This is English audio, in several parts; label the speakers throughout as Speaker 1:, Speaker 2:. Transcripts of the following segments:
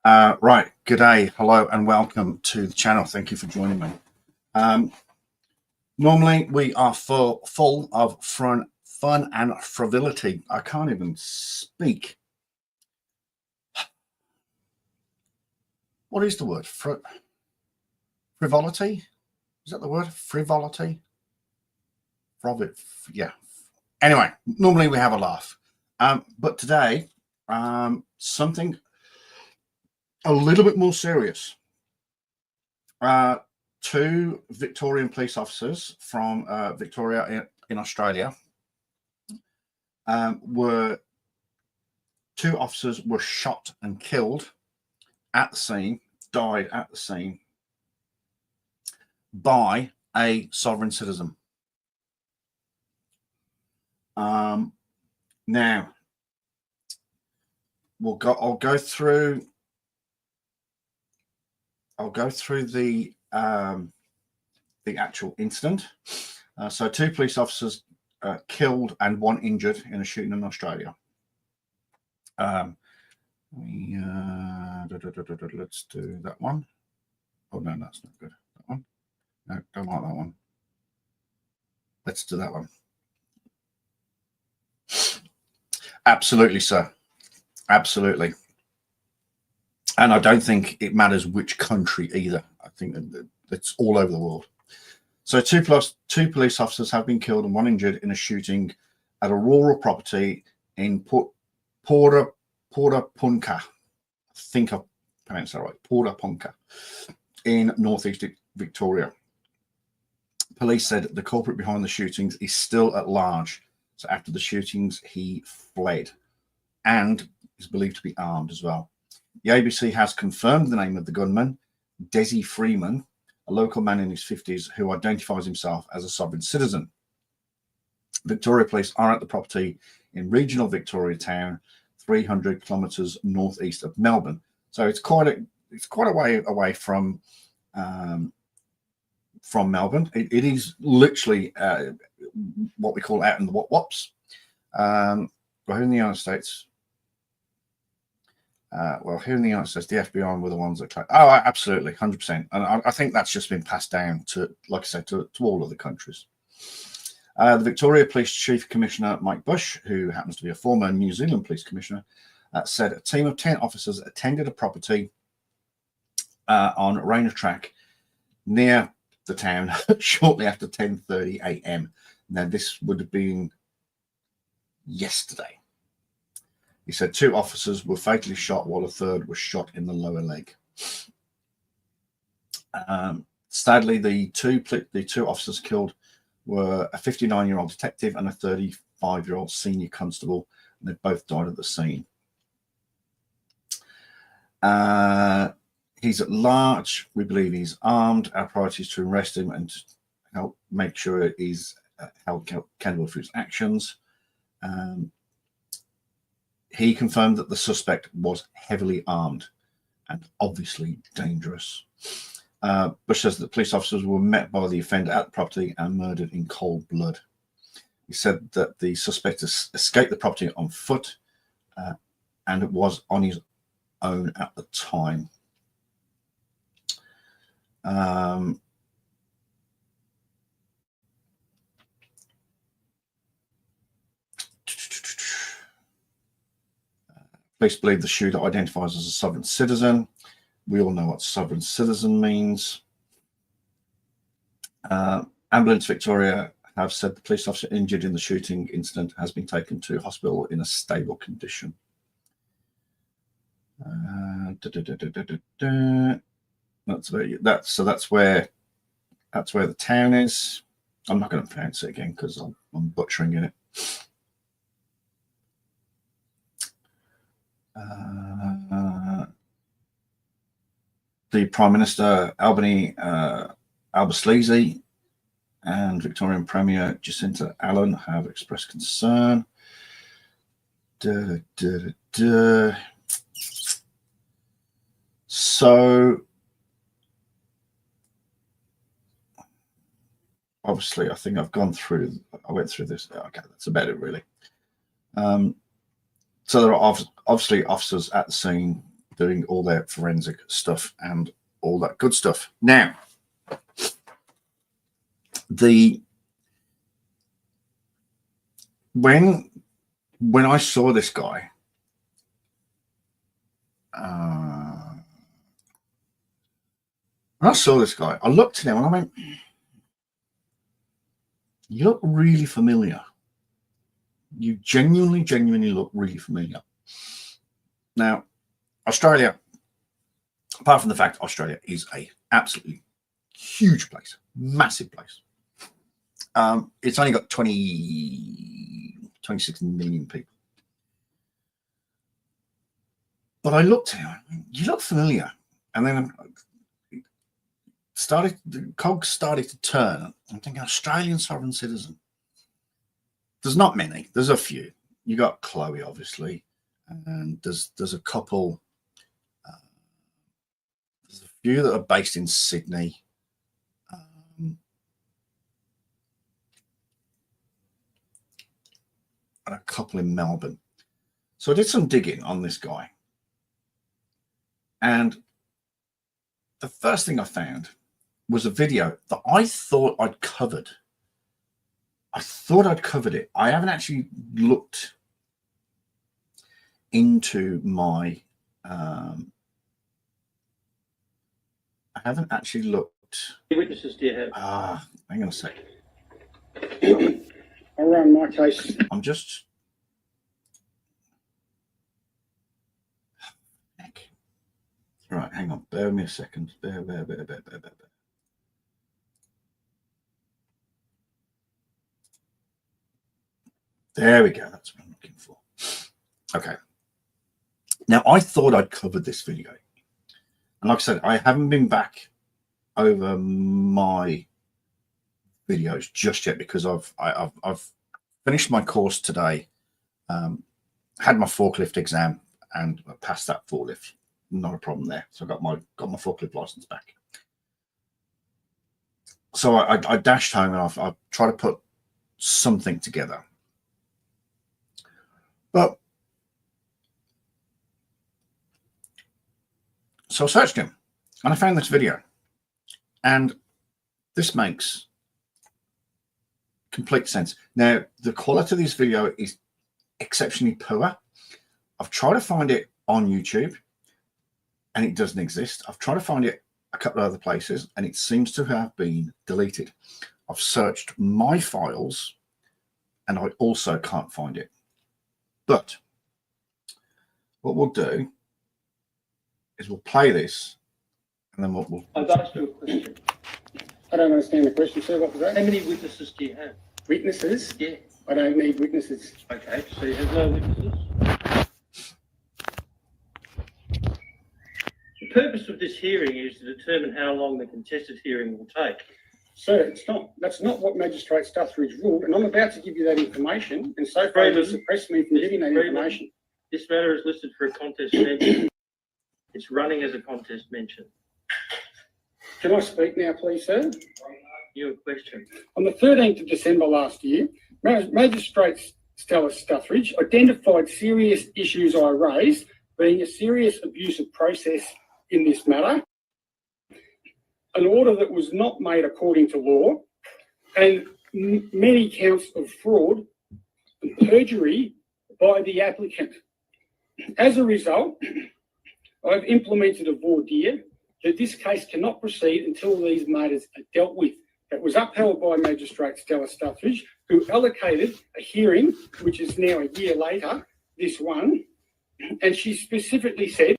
Speaker 1: Right, good day, hello, and welcome to the channel. Thank you for joining me. Normally, we are full of fun and frivolity. I can't even speak. What is the word? Frivolity? Is that the word? Frivolity? Yeah. Anyway, normally we have a laugh. But today, something a little bit more serious. Two Victorian police officers from Victoria in Australia were shot and killed at the scene, died at the scene by a sovereign citizen. Now, I'll go through the actual incident. So two police officers killed and one injured in a shooting in Australia. Let's do that one. Oh no, that's not good. That one. No, don't like that one. Let's do that one. Absolutely, sir. Absolutely. And I don't think it matters which country either. I think it's all over the world. So two police officers have been killed and one injured in a shooting at a rural property in Punka. I think I pronounced that right. Punka in northeast Victoria. Police said the culprit behind the shootings is still at large. So after the shootings, he fled and is believed to be armed as well. The ABC has confirmed the name of the gunman, Desi Freeman, a local man in his 50s who identifies himself as a sovereign citizen. Victoria Police are at the property in regional Victoria Town, 300 kilometres northeast of Melbourne. So it's quite a way away from Melbourne. It is literally what we call out in the wops. Well, here in the United States. Here in the United States, the FBI were the ones that. Oh, absolutely, 100%. And I think that's just been passed down to, like I said, to all of the countries. The Victoria Police Chief Commissioner Mike Bush, who happens to be a former New Zealand Police Commissioner, said a team of 10 officers attended a property on Rainer Track near the town shortly after 10:30 a.m. Now, this would have been yesterday. He said 2 officers were fatally shot while a third was shot in the lower leg. Sadly, the two officers killed were a 59-year-old detective and a 35-year-old senior constable, and they both died at the scene. He's at large. We believe he's armed. Our priority is to arrest him and to help make sure he's held accountable for his actions. He confirmed that the suspect was heavily armed and obviously dangerous. Bush says that police officers were met by the offender at the property and murdered in cold blood. He said that the suspect escaped the property on foot and was on his own at the time. Police believe the shooter identifies as a sovereign citizen. We all know what sovereign citizen means. Ambulance Victoria have said the police officer injured in the shooting incident has been taken to hospital in a stable condition. That's where the town is. I'm not going to pronounce it again because I'm butchering it. The Prime Minister Albanese and Victorian Premier Jacinta Allen have expressed concern. So obviously, I think I went through this. Okay, that's about it, really. So there are obviously officers at the scene doing all their forensic stuff and all that good stuff. Now, when I saw this guy, I looked at him and I went, you look really familiar. You genuinely look really familiar. Now, Australia, apart from the fact Australia is a absolutely huge place, massive place. It's only got 26 million people. But I looked at him, you look familiar. And then the cogs started to turn. I'm thinking, Australian sovereign citizen. There's not many. There's a few. You got Chloe, obviously, and there's a couple. There's a few that are based in Sydney. And a couple in Melbourne. So I did some digging on this guy. And the first thing I found was a video that I thought I'd covered. I thought I'd covered it. I haven't actually looked into my
Speaker 2: Witnesses do you have?
Speaker 1: Hang on a sec.
Speaker 2: Around my case.
Speaker 1: I'm just right, hang on, bear with me a second. Bear. There we go. That's what I'm looking for. Okay. Now, I thought I'd covered this video. And like I said, I haven't been back over my videos just yet because I've finished my course today, had my forklift exam and passed that forklift. Not a problem there. So I got my forklift license back. So I dashed home and I tried to put something together. But so I searched him and I found this video, and this makes complete sense. Now, the quality of this video is exceptionally poor. I've tried to find it on YouTube and it doesn't exist. I've tried to find it a couple of other places and it seems to have been deleted. I've searched my files and I also can't find it. But what we'll do is we'll play this and then we'll...
Speaker 2: I've asked you a question.
Speaker 3: I don't understand the question, sir. What was that?
Speaker 2: How many witnesses do you have?
Speaker 3: Witnesses?
Speaker 2: Yeah.
Speaker 3: I don't need witnesses.
Speaker 2: Okay, so you have no witnesses? The purpose of this hearing is to determine how long the contested hearing will take.
Speaker 3: Sir, it's not. That's not what Magistrate Stuthridge ruled, and I'm about to give you that information, and so far you suppressed me from giving that information.
Speaker 2: This matter is listed for a contest mention. It's running as a contest mention.
Speaker 3: Can I speak now, please, sir?
Speaker 2: Your question.
Speaker 3: On the 13th of December last year, Magistrate Stella Stuthridge identified serious issues I raised, being a serious abuse of process in this matter, an order that was not made according to law, and many counts of fraud and perjury by the applicant. As a result, I've implemented a voir dire that this case cannot proceed until these matters are dealt with. That was upheld by Magistrate Stella Stuthridge, who allocated a hearing, which is now a year later, this one, and she specifically said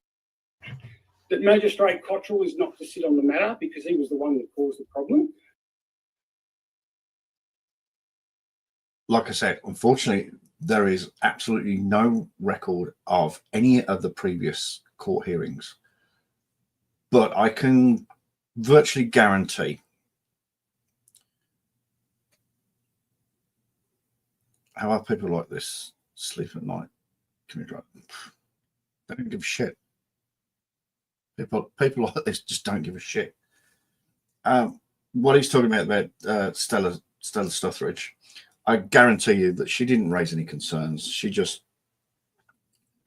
Speaker 3: that Magistrate Cottrell is not to sit on the matter because he was the one that caused the problem.
Speaker 1: Like I said, unfortunately, there is absolutely no record of any of the previous court hearings. But I can virtually guarantee how are people like this sleep at night? Can we drive? They don't give a shit. People like this just don't give a shit. What he's talking about Stella Stuthridge, I guarantee you that she didn't raise any concerns. She just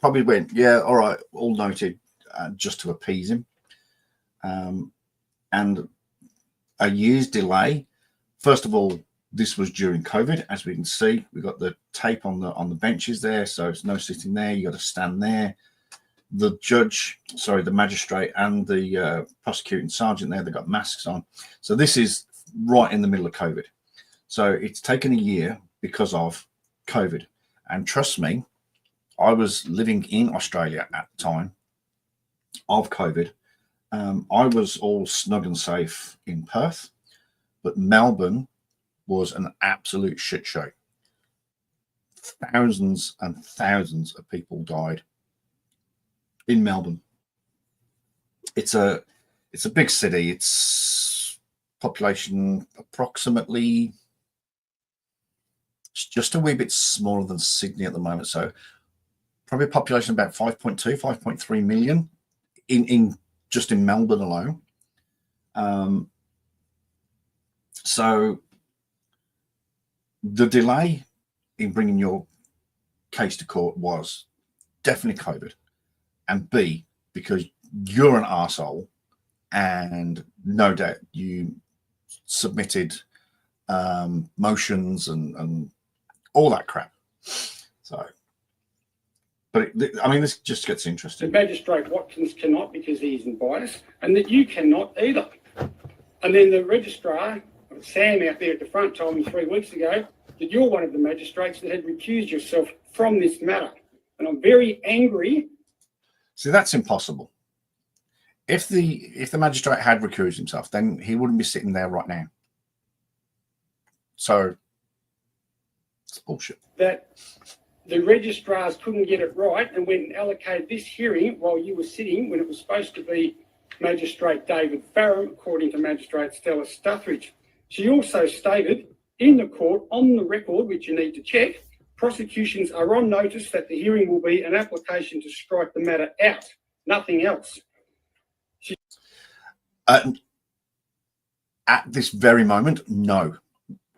Speaker 1: probably went, yeah, all right, all noted. just to appease him. And a year's delay. First of all, this was during COVID, as we can see. We've got the tape on the benches there, so it's no sitting there. You got to stand there. The judge, sorry, the magistrate and the prosecuting sergeant there, they've got masks on. So this is right in the middle of COVID. So it's taken a year because of COVID. And trust me, I was living in Australia at the time of COVID. I was all snug and safe in Perth, but Melbourne was an absolute shit show. Thousands and thousands of people died in Melbourne. It's a big city. It's population approximately, it's just a wee bit smaller than Sydney at the moment. So probably a population about 5.2, 5.3 million in just in Melbourne alone. So the delay in bringing your case to court was definitely COVID, and B, because you're an arsehole, and no doubt you submitted motions and all that crap. So, but I mean, this just gets interesting.
Speaker 3: The magistrate Watkins cannot because he isn't biased, and that you cannot either. And then the registrar, Sam out there at the front, told me 3 weeks ago that you're one of the magistrates that had recused yourself from this matter. And I'm very angry.
Speaker 1: See, that's impossible. If the magistrate had recused himself, then he wouldn't be sitting there right now. So it's bullshit.
Speaker 3: That the registrars couldn't get it right and went and allocated this hearing while you were sitting when it was supposed to be Magistrate David Farram, according to Magistrate Stella Stuthridge. She also stated in the court, on the record, which you need to check, prosecutions are on notice that the hearing will be an application to strike the matter out, nothing else.
Speaker 1: At this very moment, no.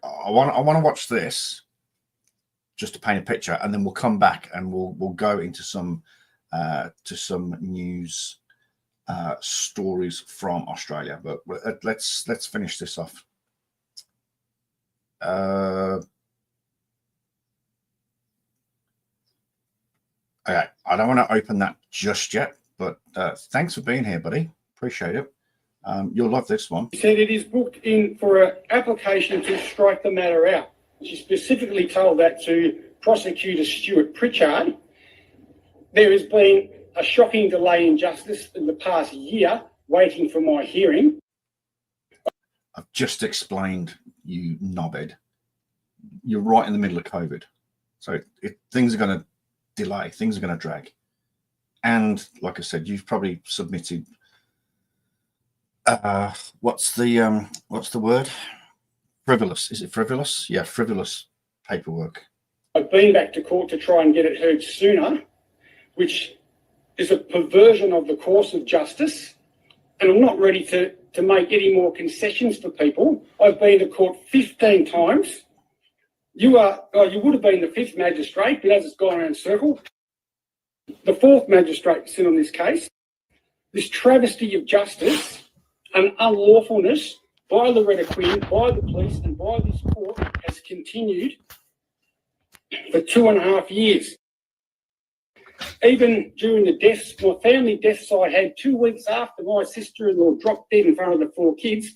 Speaker 1: I want to watch this just to paint a picture, and then we'll come back and we'll go into some news stories from Australia. But let's finish this off. Okay, I don't want to open that just yet, but thanks for being here, buddy. Appreciate it. You'll love this one.
Speaker 3: She said it is booked in for an application to strike the matter out. She specifically told that to Prosecutor Stuart Pritchard. There has been a shocking delay in justice in the past year waiting for my hearing.
Speaker 1: I've just explained, you knobhead. You're right in the middle of COVID. So things are going to delay, things are going to drag. And like I said, you've probably submitted what's the word? Frivolous. Is it frivolous? Yeah, frivolous paperwork.
Speaker 3: I've been back to court to try and get it heard sooner, which is a perversion of the course of justice. And I'm not ready to make any more concessions for people. I've been to court 15 times. You would have been the fifth magistrate, but as it's gone around in circle, the fourth magistrate sit on this case. This travesty of justice and unlawfulness by Loretta Quinn, by the police and by this court has continued for 2.5 years. Even during the deaths, my family deaths I had 2 weeks after my sister-in-law dropped dead in front of the 4 kids,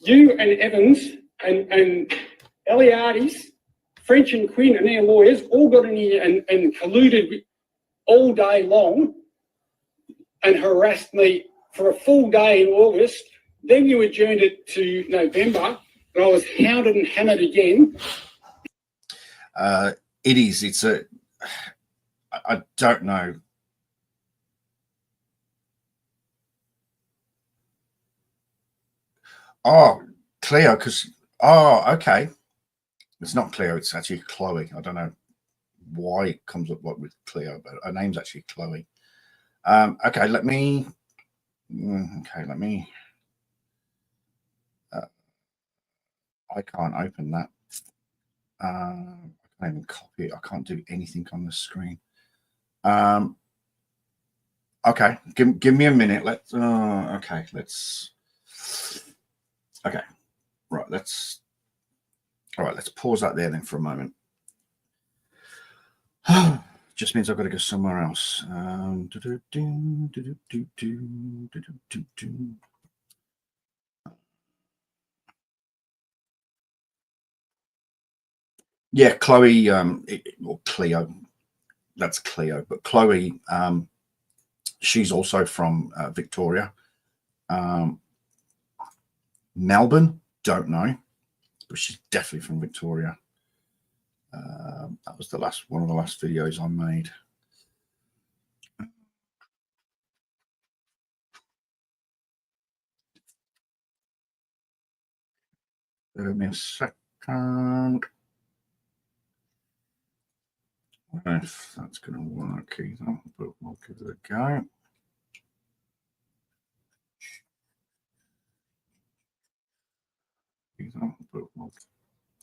Speaker 3: you and Evans and Eliades, French and Quinn and their lawyers all got in here and colluded all day long and harassed me for a full day in August. Then you adjourned it to November, and I was hounded and hammered again.
Speaker 1: It is. It's a. I don't know. Oh, Cleo, because okay. It's not Cleo. It's actually Chloe. I don't know why it comes up with Cleo, but her name's actually Chloe. Okay, let me. I can't open that. I can't even copy it. I can't do anything on the screen. Okay, give me a minute. Let's. Okay, let's. Okay, right. Let's. All right, let's pause that there then for a moment. Just means I've got to go somewhere else. Yeah, Chloe, or Cleo. That's Cleo, but Chloe, she's also from Victoria. Melbourne, don't know, but she's definitely from Victoria. That was one of the last videos I made. Give me a second. If that's going to work either, but we'll give it a go.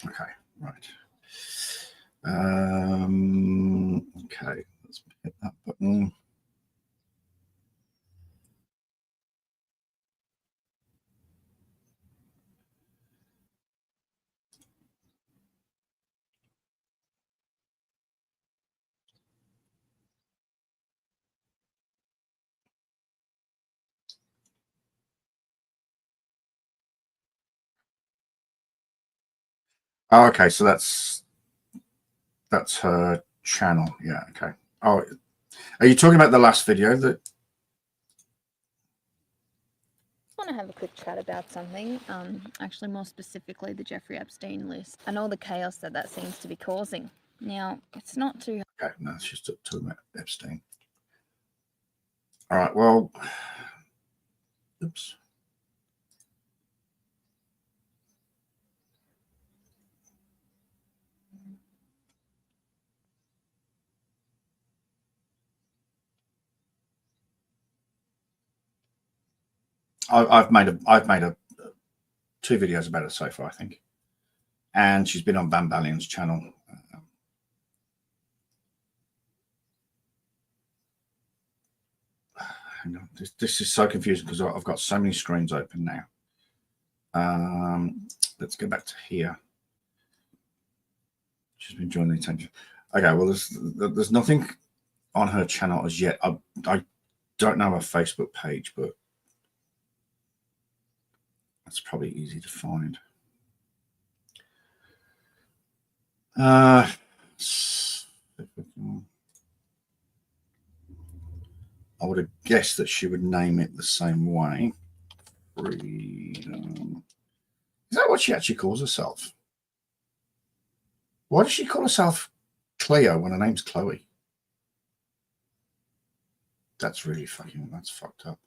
Speaker 1: Okay, right. Okay, let's hit that button. Oh, okay, so that's her channel. Yeah, okay. Oh, are you talking about the last video that?
Speaker 4: I want to have a quick chat about something, actually more specifically the Jeffrey Epstein list and all the chaos that seems to be causing. Now, it's not too...
Speaker 1: Okay, no, it's just talking about Epstein. All right, well, oops. I've made two videos about it so far, I think, and she's been on Van Ballian's channel. Hang on, this is so confusing because I've got so many screens open now. Let's go back to here. She's been drawing the attention. Okay, well, there's nothing on her channel as yet. I don't know her Facebook page, but that's probably easy to find. I would have guessed that she would name it the same way. Freedom. Is that what she actually calls herself? Why does she call herself Cleo when her name's Chloe? That's fucked up.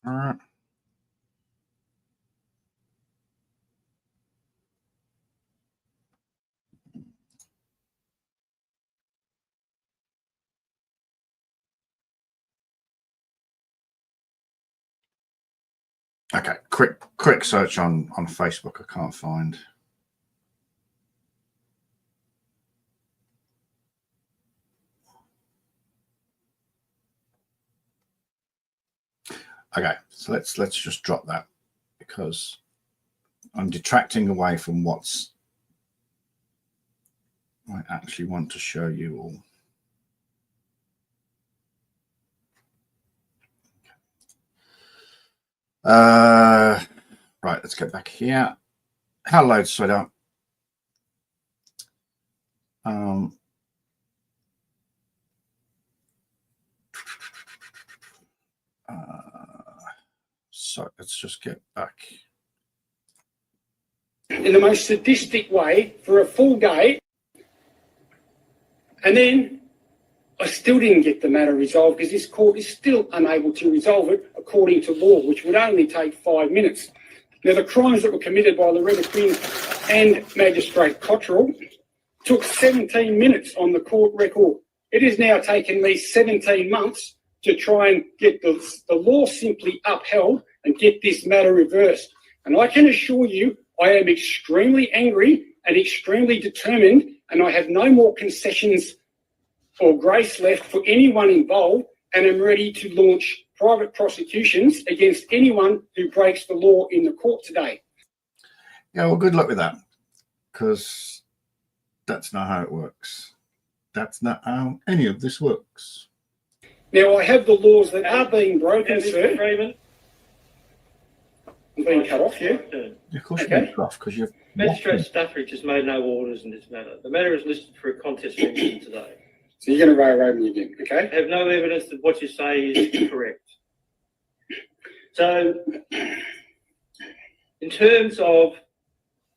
Speaker 1: All right. Okay, quick search on Facebook. I can't find. Okay, so let's just drop that because I'm detracting away from what's I actually want to show you all. Right, let's get back here. Hello, sweetheart. So let's just get back.
Speaker 3: In the most sadistic way for a full day. And then I still didn't get the matter resolved because this court is still unable to resolve it according to law, which would only take 5 minutes. Now, the crimes that were committed by Loretta Quinn and Magistrate Cottrell took 17 minutes on the court record. It has now taken me 17 months to try and get the law simply upheld and get this matter reversed. And I can assure you, I am extremely angry and extremely determined, and I have no more concessions or grace left for anyone involved, and am ready to launch private prosecutions against anyone who breaks the law in the court today.
Speaker 1: Yeah, well, good luck with that, because that's not how it works. That's not how any of this works.
Speaker 3: Now, I have the laws that are being broken,
Speaker 2: Mr.
Speaker 3: sir.
Speaker 2: Freeman,
Speaker 3: I'm being cut off here.
Speaker 1: Of course,
Speaker 3: Okay.
Speaker 1: you're off because you're
Speaker 2: Magistrate Stuffridge has made no orders in this matter. The matter is listed for a contest mention today.
Speaker 3: So you're going to railroad me again, okay?
Speaker 2: I have no evidence that what you say is correct. So, in terms of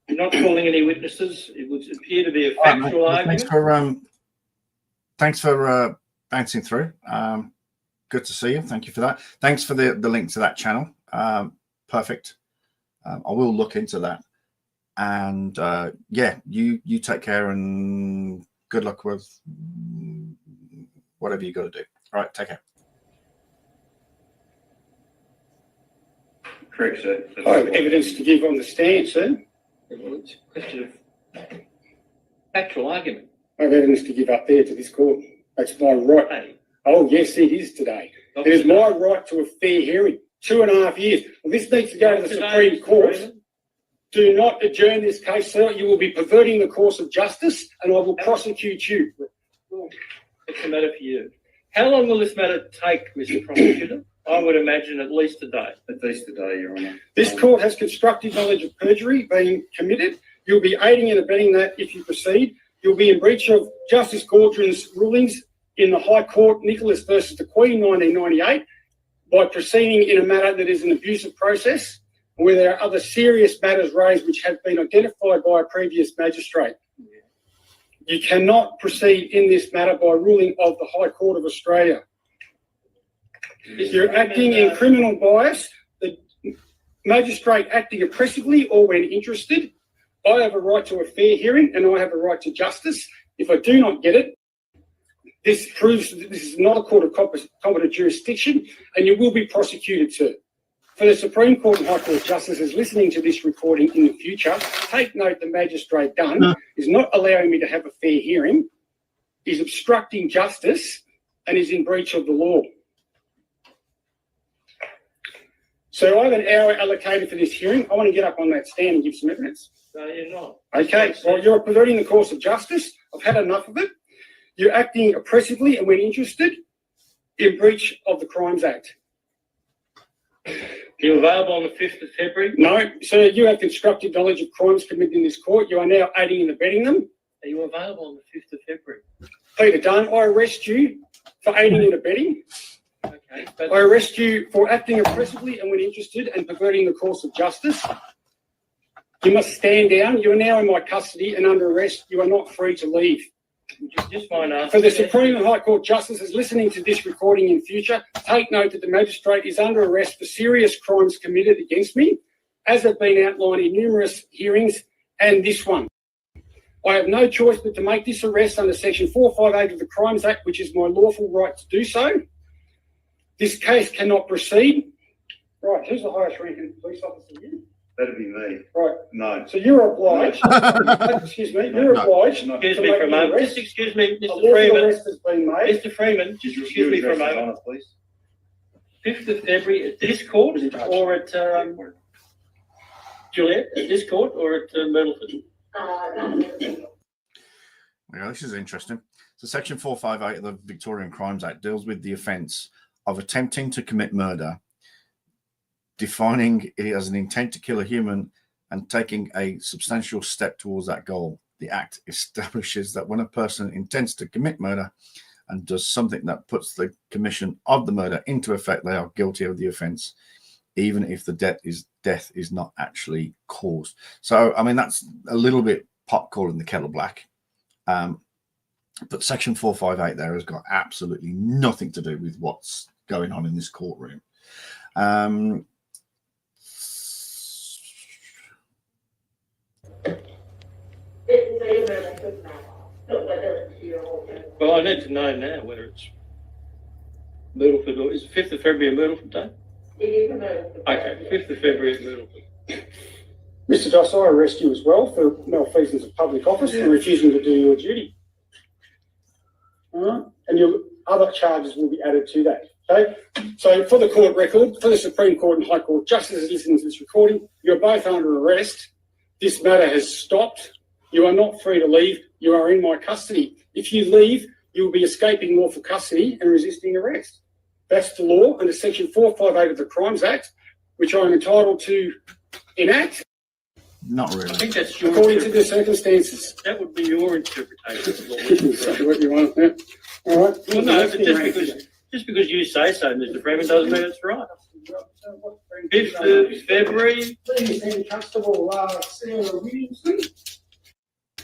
Speaker 2: not calling any witnesses, it would appear to be a factual argument.
Speaker 1: Thanks for bouncing through. Good to see you. Thank you for that. Thanks for the link to that channel. Perfect. I will look into that. And yeah, you take care and good luck with whatever you got to do. All right, take care.
Speaker 5: Correct, sir.
Speaker 3: I have evidence to give on the stand, sir.
Speaker 2: Well, it's a question of factual argument.
Speaker 3: I have evidence to give up there to this court. That's my right.
Speaker 2: Hey,
Speaker 3: Oh, yes, it is today. It is my right to a fair hearing. 2.5 years. Well, this needs to go to the Supreme Court. Do not adjourn this case, sir. You will be perverting the course of justice, and I will prosecute you.
Speaker 2: What's the matter for you? How long will this matter take, Mr. Prosecutor? I would imagine at least a day.
Speaker 5: At least a day, Your Honour.
Speaker 3: This court has constructive knowledge of perjury being committed. You'll be aiding and abetting that if you proceed. You'll be in breach of Justice Gaudron's rulings in the High Court, Nicholas versus the Queen, 1998, by proceeding in a matter that is an abusive process, where there are other serious matters raised which have been identified by a previous magistrate. You cannot proceed in this matter by ruling of the High Court of Australia. If you're acting in criminal bias, the magistrate acting oppressively or when interested, I have a right to a fair hearing and I have a right to justice. If I do not get it, this proves that this is not a court of competent jurisdiction and you will be prosecuted, sir. For the Supreme Court and High Court Justices listening to this recording in the future, take note the magistrate Dunn is not allowing me to have a fair hearing, is obstructing justice and is in breach of the law. So I have an hour allocated for this hearing. I want to get up on that stand and give some evidence.
Speaker 2: No, you're not.
Speaker 3: Okay, well, you're perverting the course of justice. I've had enough of it. You're acting oppressively and when interested, in breach of the Crimes Act.
Speaker 2: You're available on the 5th of February.
Speaker 3: No, sir, you have constructive knowledge of crimes committed in this court. You are now aiding and abetting them.
Speaker 2: Are you available on the 5th of February?
Speaker 3: Peter Dunn, I arrest you for aiding and abetting.
Speaker 2: Okay. But
Speaker 3: I arrest you for acting oppressively and when interested and perverting the course of justice. You must stand down. You are now in my custody and under arrest. You are not free to leave.
Speaker 2: just mind asking.
Speaker 3: For the Supreme and High Court Justices listening to this recording in future, take note that the magistrate is under arrest for serious crimes committed against me, as have been outlined in numerous hearings and this one. I have no choice but to make this arrest under Section 458 of the Crimes Act, which is my lawful right to do so. This case cannot proceed. Right, who's the highest ranking police officer? You?
Speaker 5: That'd be me.
Speaker 3: Right.
Speaker 5: No.
Speaker 3: So you're obliged. Excuse me. You're obliged.
Speaker 2: Excuse me for a moment. Just excuse me,
Speaker 3: A
Speaker 2: Mr.
Speaker 3: lawful
Speaker 2: Freeman.
Speaker 3: arrest has been made.
Speaker 2: Mr. Freeman, just excuse me for a moment.
Speaker 5: Honor, please.
Speaker 2: 5th of February at this court or at Juliet, at this court or at Myrtleford?
Speaker 1: Yeah, this is interesting. So Section 458 of the Victorian Crimes Act deals with the offence of attempting to commit murder, defining it as an intent to kill a human and taking a substantial step towards that goal. The Act establishes that when a person intends to commit murder and does something that puts the commission of the murder into effect, they are guilty of the offence, even if the death is not actually caused. So, I mean, that's a little bit pot calling the kettle black. But Section 458 there has got absolutely nothing to do with what's going on in this courtroom.
Speaker 2: Well, I need to know now whether it's Myrtleford or is it 5th of February Myrtleford Day? Okay, 5th of February at Myrtleford.
Speaker 3: Mr. Doss, I arrest you as well for malfeasance of public office and refusing to do your duty. All right, and your other charges will be added to that. Okay, so for the court record, for the Supreme Court and High Court, just as it is in this recording, you're both under arrest. This matter has stopped. You are not free to leave. You are in my custody. If you leave, you will be escaping lawful custody and resisting arrest. That's the law under Section 458 of the Crimes Act, which I am entitled to enact.
Speaker 1: Not
Speaker 2: I
Speaker 1: really.
Speaker 2: think that's your
Speaker 3: According to the circumstances.
Speaker 2: That would be your interpretation of the
Speaker 3: Say
Speaker 2: law.
Speaker 3: what you want. Yeah. All right.
Speaker 2: Well, no, but just because you say so, Mr. Freeman, doesn't mean it's right. 5th of February.
Speaker 3: Please, then, Constable Sarah Williamson.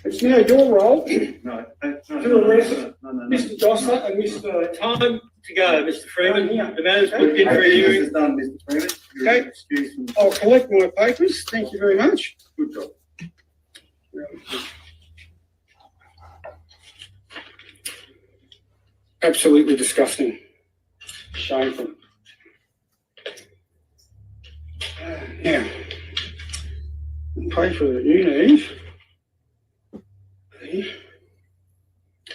Speaker 3: It's now your role to arrest Mr. Dosser and Mr.
Speaker 2: Time to go, Mr. Freeman. The matter's put in for a hearing.
Speaker 5: Done, Mr. Freeman.
Speaker 3: Okay.
Speaker 5: Excuse me.
Speaker 3: I'll collect my papers. Thank you very much.
Speaker 5: Good job.
Speaker 3: Absolutely disgusting. Shameful. Now, the paper that you need.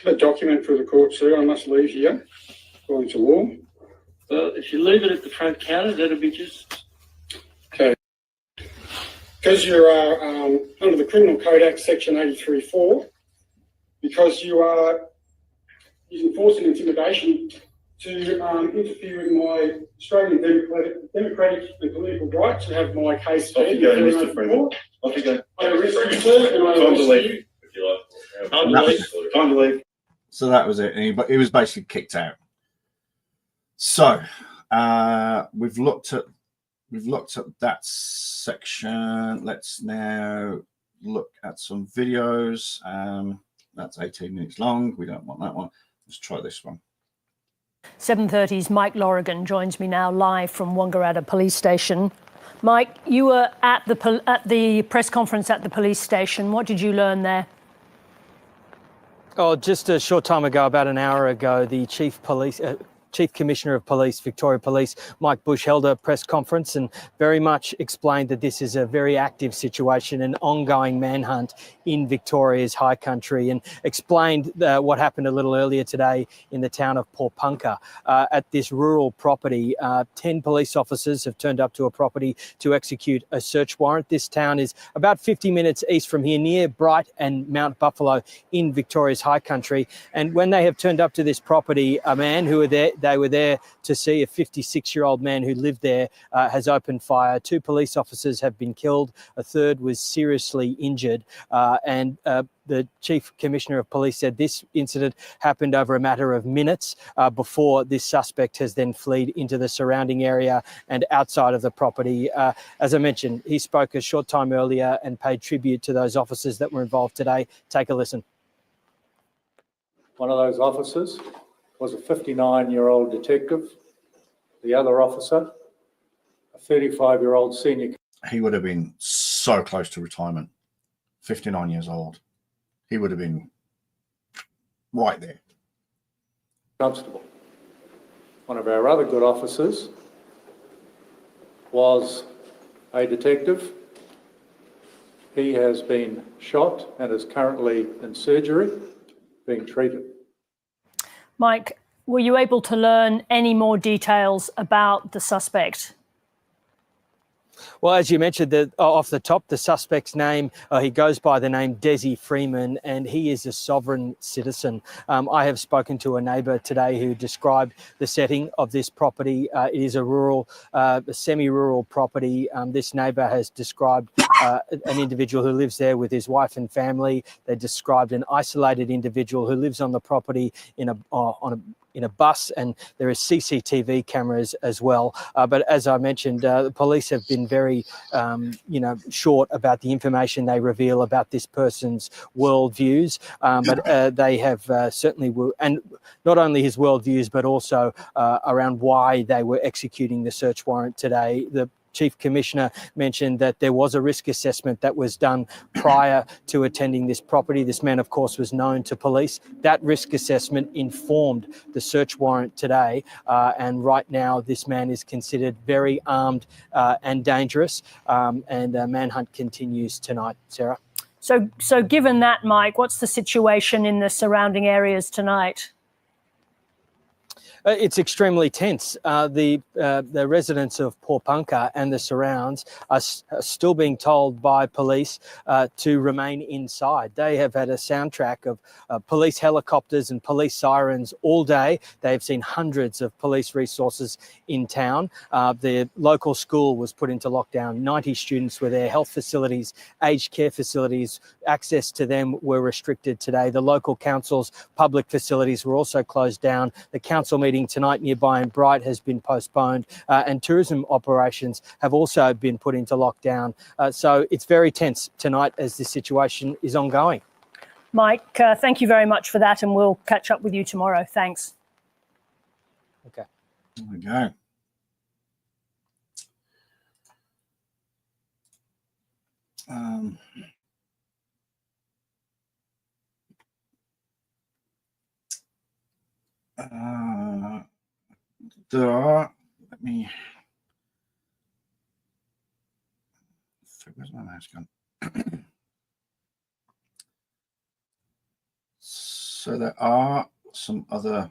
Speaker 3: A document for the court, sir. I must leave here, according to law.
Speaker 2: Well, if you leave it at the front counter, that'll be just...
Speaker 3: Okay. Because you are under the Criminal Code Act, Section 83(4), because you are using force and intimidation to interfere in my Australian democratic and political right to have my case
Speaker 5: Off
Speaker 3: heard.
Speaker 5: you go, Mr. Freeman. Off you go.
Speaker 3: I arrest you, sir, and I
Speaker 5: Time to
Speaker 3: arrest
Speaker 5: leave.
Speaker 3: you.
Speaker 5: If you like.
Speaker 2: Time to leave.
Speaker 5: Time to leave.
Speaker 1: So that was it. And he was basically kicked out. So we've looked at that section. Let's now look at some videos. That's 18 minutes long. We don't want that one. Let's try this one.
Speaker 6: 7:30's Mike Lorrigan joins me now live from Wangaratta Police Station. Mike, you were at the press conference at the police station. What did you learn there?
Speaker 7: Oh, just a short time ago, about an hour ago, the Chief Commissioner of Police, Victoria Police, Mike Bush, held a press conference and very much explained that this is a very active situation, an ongoing manhunt in Victoria's high country, and explained what happened a little earlier today in the town of Porpunka. At this rural property, 10 police officers have turned up to a property to execute a search warrant. This town is about 50 minutes east from here, near Bright and Mount Buffalo in Victoria's high country. And when they have turned up to this property, a man who they were there to see, a 56-year-old man who lived there, has opened fire. 2 police officers have been killed. A third was seriously injured. And the Chief Commissioner of Police said this incident happened over a matter of minutes before this suspect has then fled into the surrounding area and outside of the property. As I mentioned, he spoke a short time earlier and paid tribute to those officers that were involved today. Take a listen.
Speaker 8: One of those officers was a 59-year-old detective. The other officer, a 35-year-old senior.
Speaker 1: He would have been so close to retirement. 59 years old. He would have been right there.
Speaker 8: Constable. One of our other good officers was a detective. He has been shot and is currently in surgery, being treated.
Speaker 6: Mike, were you able to learn any more details about the suspect?
Speaker 7: Well, as you mentioned, off the top, the suspect's name, he goes by the name Desi Freeman, and he is a sovereign citizen. I have spoken to a neighbour today who described the setting of this property. It is a rural, semi-rural property. This neighbour has described an individual who lives there with his wife and family. They described an isolated individual who lives on the property in a bus, and there is CCTV cameras as well. But as I mentioned, the police have been very, short about the information they reveal about this person's worldviews. But they have certainly, and not only his worldviews, but also around why they were executing the search warrant today. The Chief Commissioner mentioned that there was a risk assessment that was done prior to attending this property. This man, of course, was known to police. That risk assessment informed the search warrant today, and right now this man is considered very armed and dangerous, and manhunt continues tonight. Sarah?
Speaker 6: So given that, Mike, what's the situation in the surrounding areas tonight?
Speaker 7: It's extremely tense. The residents of Porpunka and the surrounds are still being told by police to remain inside. They have had a soundtrack of police helicopters and police sirens all day. They've seen hundreds of police resources in town. The local school was put into lockdown. 90 students were there. Health facilities, aged care facilities, access to them were restricted today. The local council's public facilities were also closed down. The council meeting tonight nearby in Bright has been postponed, and tourism operations have also been put into lockdown. So it's very tense tonight as this situation is ongoing.
Speaker 6: Mike, thank you very much for that, and we'll catch up with you tomorrow. Thanks.
Speaker 7: Okay.
Speaker 1: There we go. There are, let me, where's my mouse gone? So there are some other,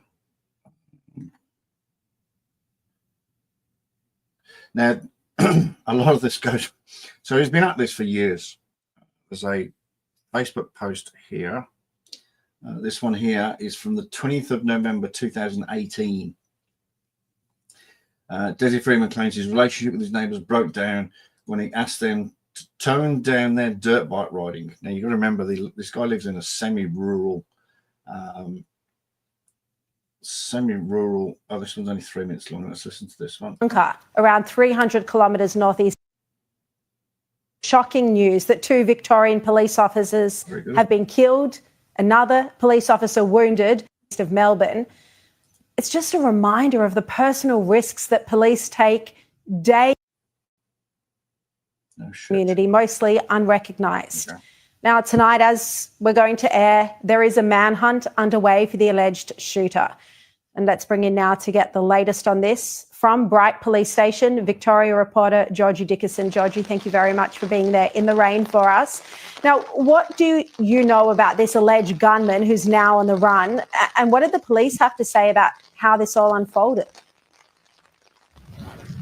Speaker 1: now a lot of this goes, so he's been at this for years. There's a Facebook post here. This one here is from the 20th of November 2018. Desi Freeman claims his relationship with his neighbours broke down when he asked them to tone down their dirt bike riding. Now, you've got to remember, this guy lives in a semi-rural, oh, this one's only 3 minutes long. Let's listen to this one.
Speaker 9: Around 300 kilometres northeast. Shocking news that 2 Victorian police officers have been killed, another police officer wounded east of Melbourne. It's just a reminder of the personal risks that police take day in the community, mostly unrecognised. Okay. Now, tonight, as we're going to air, there is a manhunt underway for the alleged shooter. And let's bring in now to get the latest on this from Bright Police Station, Victoria reporter Georgie Dickerson. Georgie, thank you very much for being there in the rain for us. Now, what do you know about this alleged gunman who's now on the run? And what did the police have to say about how this all unfolded?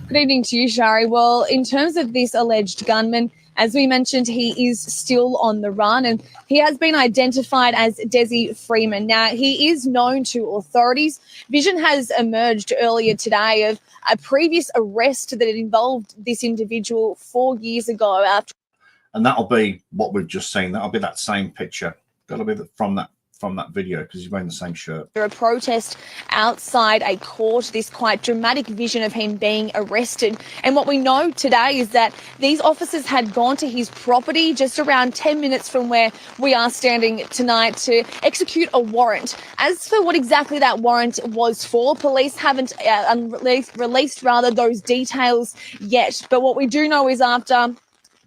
Speaker 10: Good evening to you, Shari. Well, in terms of this alleged gunman, as we mentioned, he is still on the run and he has been identified as Desi Freeman. Now, he is known to authorities. Vision has emerged earlier today of a previous arrest that involved this individual 4 years ago.
Speaker 1: And that'll be what we've just seen. That'll be that same picture. That'll be from that video because he's wearing the same shirt.
Speaker 10: A protest outside a court, this quite dramatic vision of him being arrested. And what we know today is that these officers had gone to his property just around 10 minutes from where we are standing tonight to execute a warrant. As for what exactly that warrant was for, police haven't released those details yet. But what we do know is after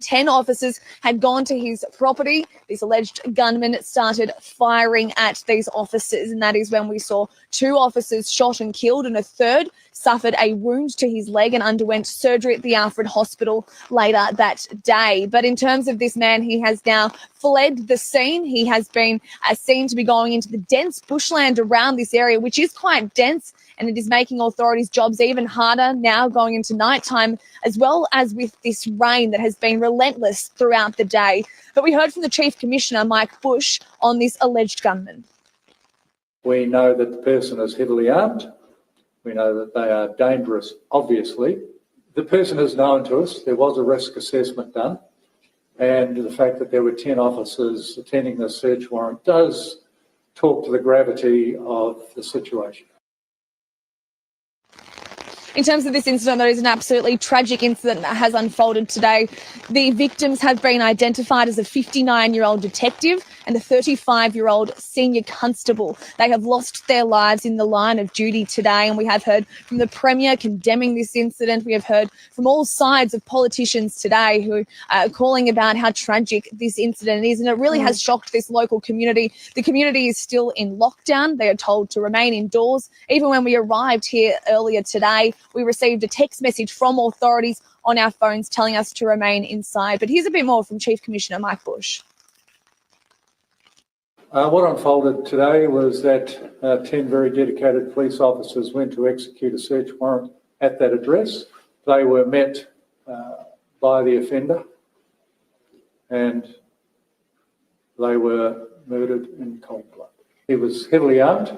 Speaker 10: 10 officers had gone to his property, this alleged gunman started firing at these officers, and that is when we saw 2 officers shot and killed and a third suffered a wound to his leg and underwent surgery at the Alfred Hospital later that day. But in terms of this man, he has now fled the scene. He has been seen to be going into the dense bushland around this area, which is quite dense, and it is making authorities' jobs even harder now going into nighttime, as well as with this rain that has been relentless throughout the day. But we heard from the Chief Commissioner, Mike Bush, on this alleged gunman.
Speaker 8: We know that the person is heavily armed. We know that they are dangerous, obviously. The person is known to us. There was a risk assessment done. And the fact that there were 10 officers attending the search warrant does talk to the gravity of the situation.
Speaker 10: In terms of this incident, there is an absolutely tragic incident that has unfolded today. The victims have been identified as a 59-year-old detective and a 35-year-old senior constable. They have lost their lives in the line of duty today, and we have heard from the Premier condemning this incident. We have heard from all sides of politicians today who are calling about how tragic this incident is, and it really has shocked this local community. The community is still in lockdown. They are told to remain indoors. Even when we arrived here earlier today, we received a text message from authorities on our phones telling us to remain inside. But here's a bit more from Chief Commissioner Mike Bush.
Speaker 8: What unfolded today was that 10 very dedicated police officers went to execute a search warrant at that address. They were met by the offender and they were murdered in cold blood. He was heavily armed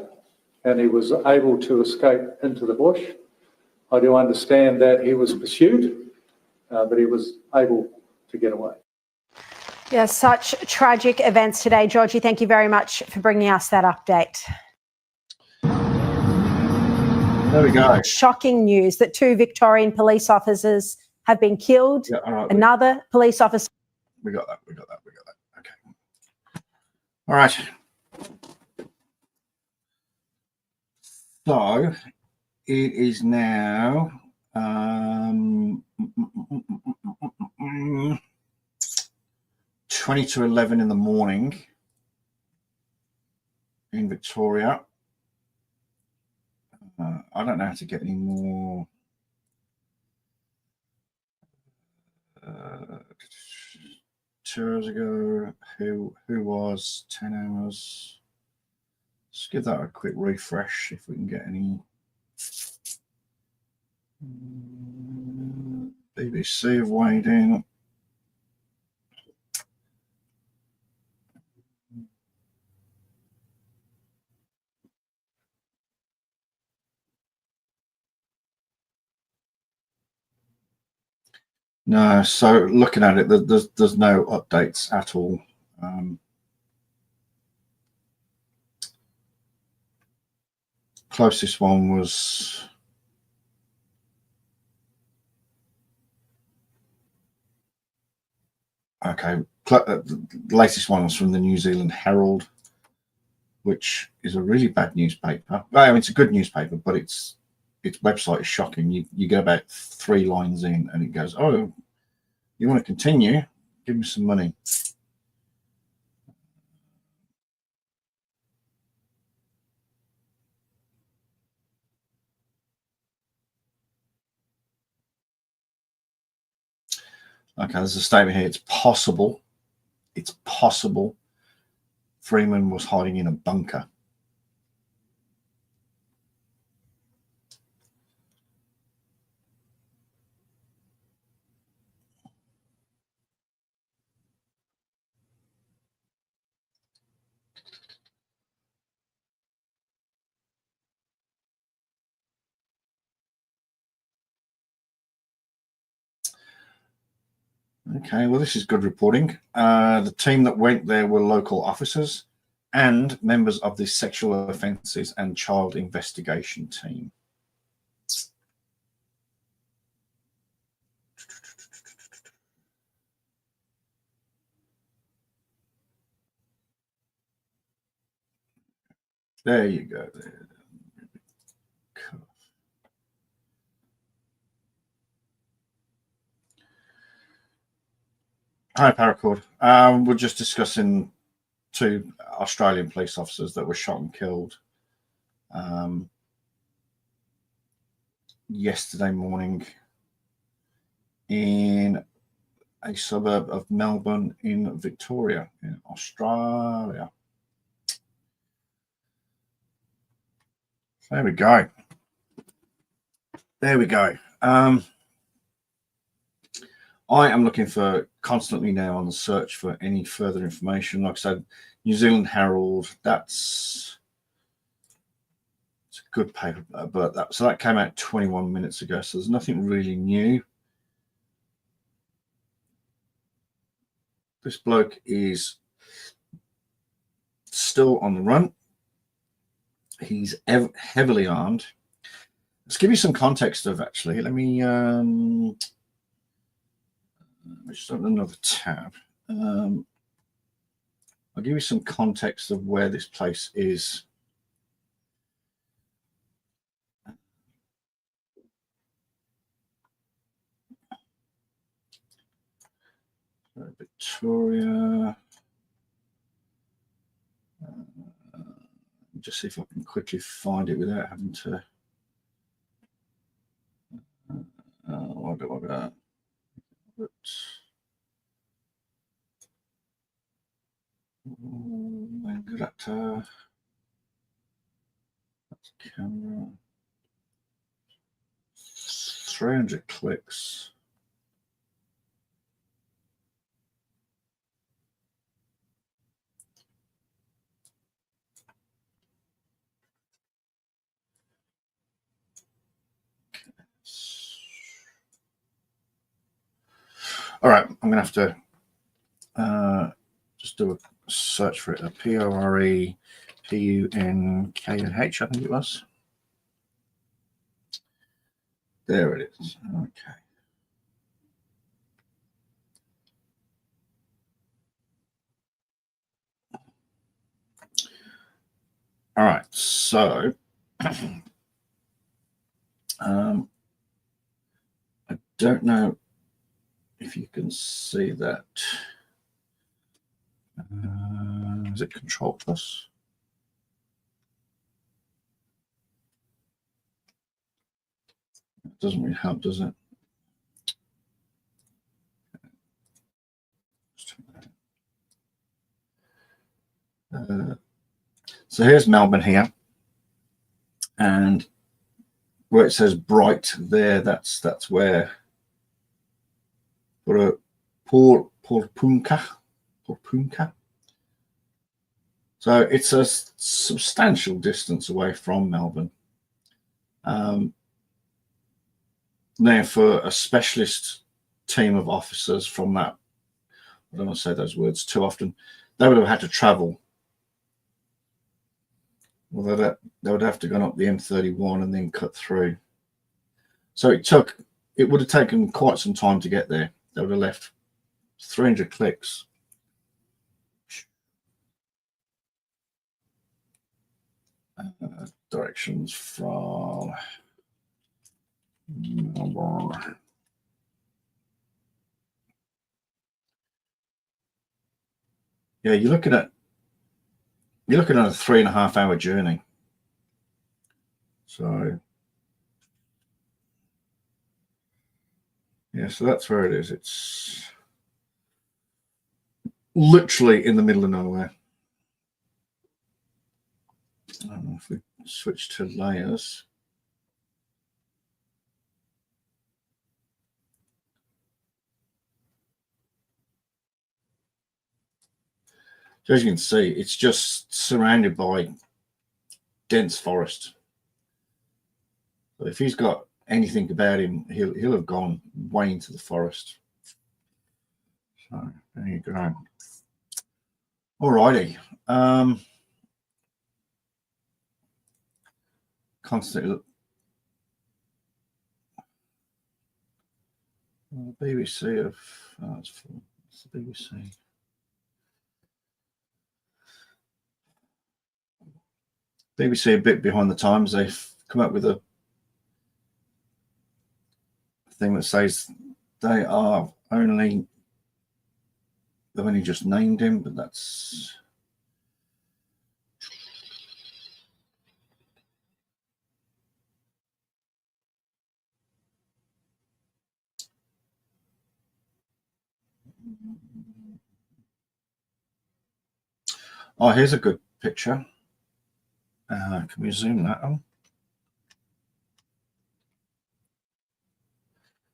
Speaker 8: and he was able to escape into the bush. I do understand that he was pursued, but he was able to get away.
Speaker 9: Yeah, such tragic events today. Georgie, thank you very much for bringing us that update.
Speaker 1: There we go.
Speaker 9: Shocking news that 2 Victorian police officers have been killed.
Speaker 1: Yeah, all right.
Speaker 9: Another police officer.
Speaker 1: We got that. Okay. All right. So it is now 20 to 11 in the morning in Victoria. I don't know how to get any more. 2 hours ago, who was 10 hours? Let's give that a quick refresh if we can get any. BBC have weighed in. No, so looking at it, there's no updates at all. Closest one was okay. The latest one was from the New Zealand Herald, which is a really bad newspaper. I mean, it's a good newspaper, but its website is shocking. You get about 3 lines in, and it goes, "Oh, you want to continue? Give me some money." Okay, there's a statement here. It's possible Freeman was hiding in a bunker. Okay, well, this is good reporting. The team that went there were local officers and members of the Sexual Offences and Child Investigation team. There you go. Cool. Hi, Paracord. We're just discussing 2 Australian police officers that were shot and killed yesterday morning in a suburb of Melbourne in Victoria, in Australia. There we go. I am looking for constantly now on the search for any further information. Like I said, New Zealand Herald, it's a good paper, but that came out 21 minutes ago, so there's nothing really new. This bloke is still on the run. He's heavily armed. Let's give you some context of actually. Let me just open another tab. I'll give you some context of where this place is. Victoria. Just see if I can quickly find it without having to. What do I got? That's camera. 300 clicks. All right, I'm gonna have to just do a search for it. A POREPUNKH, I think it was. There it is. Okay. All right, so I don't know if you can see that. Is it Control Plus? It doesn't really help, does it? So here's Melbourne here, and where it says bright there, that's where Porpunka. So it's a substantial distance away from Melbourne. Now, for a specialist team of officers from that, I don't want to say those words too often, they would have had to travel. Well, they would have to go up the M31 and then cut through. So it would have taken quite some time to get there. They would have left 300 clicks. Directions from Melbourne. Yeah, you're looking at a 3.5 hour journey. So yeah, so that's where it is. It's literally in the middle of nowhere. If we switch to layers. So as you can see, it's just surrounded by dense forest. So if he's got anything about him, he'll have gone way into the forest. So there you go. Alrighty. Constantly BBC of it's the BBC. BBC a bit behind the times. They've come up with a thing that says they've only just named him, but that's here's a good picture. Can we zoom that on?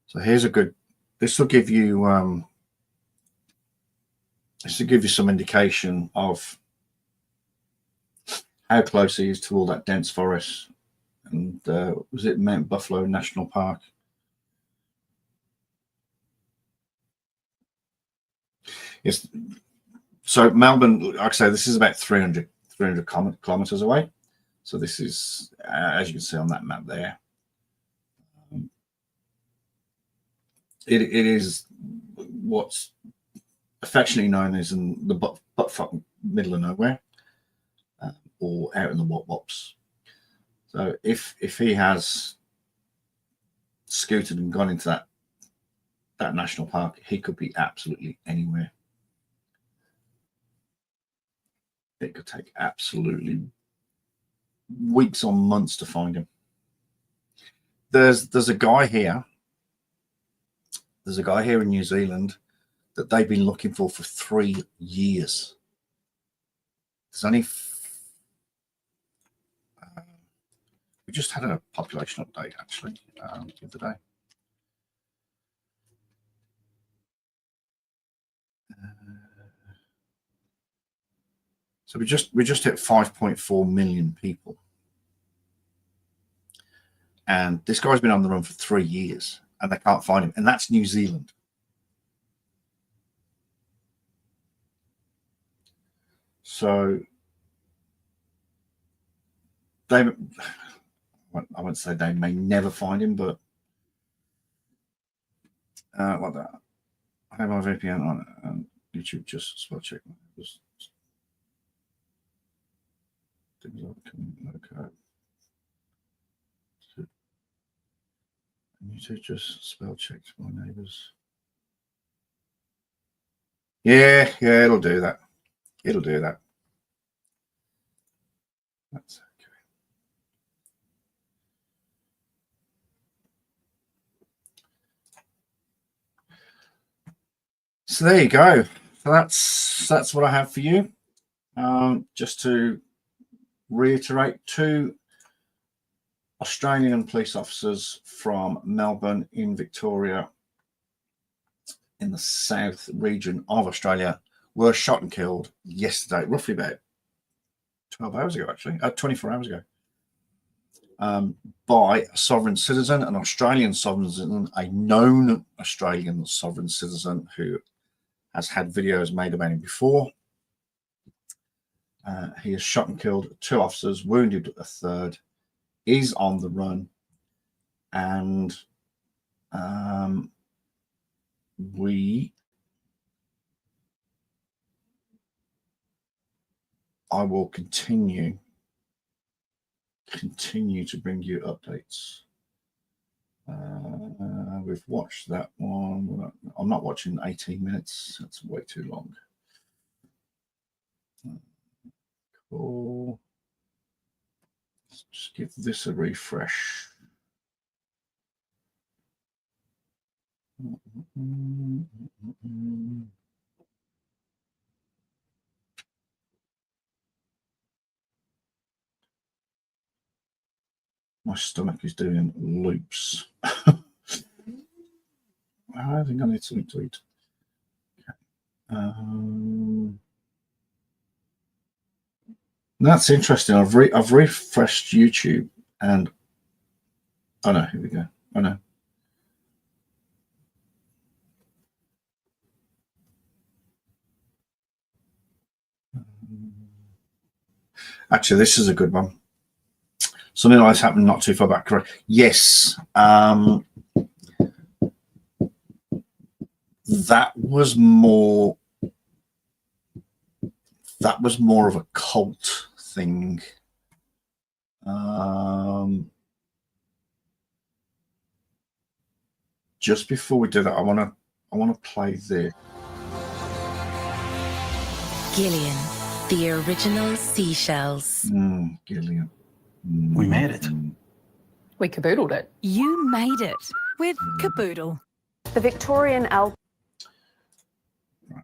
Speaker 1: So here's a good. This will give you some indication of how close he is to all that dense forest. And was it Mount Buffalo National Park? Yes. So Melbourne, like I say, this is about 300 kilometers away. So this is, as you can see on that map there, it is what's affectionately known as in the middle of nowhere or out in the wop-wops. So if he has scooted and gone into that national park, he could be absolutely anywhere. It could take absolutely weeks or months to find him. There's a guy here. There's a guy here in New Zealand that they've been looking for 3 years. There's only we just had a population update actually the other day. So we just hit 5.4 million people, and this guy's been on the run for 3 years, and they can't find him, and that's New Zealand. So I won't say they may never find him, but what that? I have my VPN on it, and YouTube just spell check. Okay. YouTube just spell checked my neighbours. Yeah, it'll do that. It'll do that. That's okay. So there you go. So that's what I have for you. Just to reiterate, 2 Australian police officers from Melbourne in Victoria in the south region of Australia were shot and killed yesterday, roughly about 12 hours ago, actually, 24 hours ago, by a sovereign citizen, an Australian sovereign citizen, a known Australian sovereign citizen who has had videos made about him before. He has shot and killed 2 officers, wounded a 3rd, is on the run, and I will continue to bring you updates. We've watched that one. I'm not watching 18 minutes. That's way too long. Cool. Let's just give this a refresh. My stomach is doing loops. I think I need something to eat. Okay. That's interesting. I've refreshed YouTube, and oh no, here we go. Oh no. Actually, this is a good one. Something like this happened not too far back. Correct? Yes. That was more of a cult thing. Just before we do that, I want to play this.
Speaker 11: Gillian, the original seashells.
Speaker 1: Gillian.
Speaker 12: We made it.
Speaker 6: We caboodled it.
Speaker 11: You made it with Caboodle.
Speaker 9: The Victorian
Speaker 1: Right.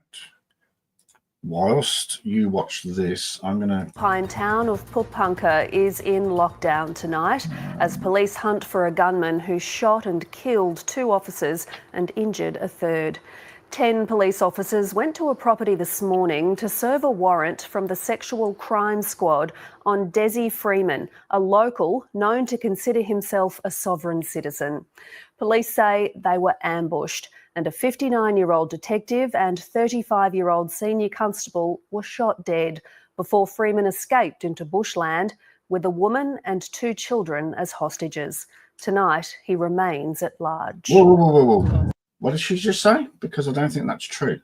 Speaker 1: Whilst you watch this, I'm going to...
Speaker 9: Alpine town of Pupunka is in lockdown tonight as police hunt for a gunman who shot and killed 2 officers and injured a 3rd. 10 police officers went to a property this morning to serve a warrant from the Sexual Crime Squad on Desi Freeman, a local known to consider himself a sovereign citizen. Police say they were ambushed, and a 59-year-old detective and 35-year-old senior constable were shot dead before Freeman escaped into bushland with a woman and 2 children as hostages. Tonight, he remains at large.
Speaker 1: Whoa. What did she just say? Because I don't think that's true.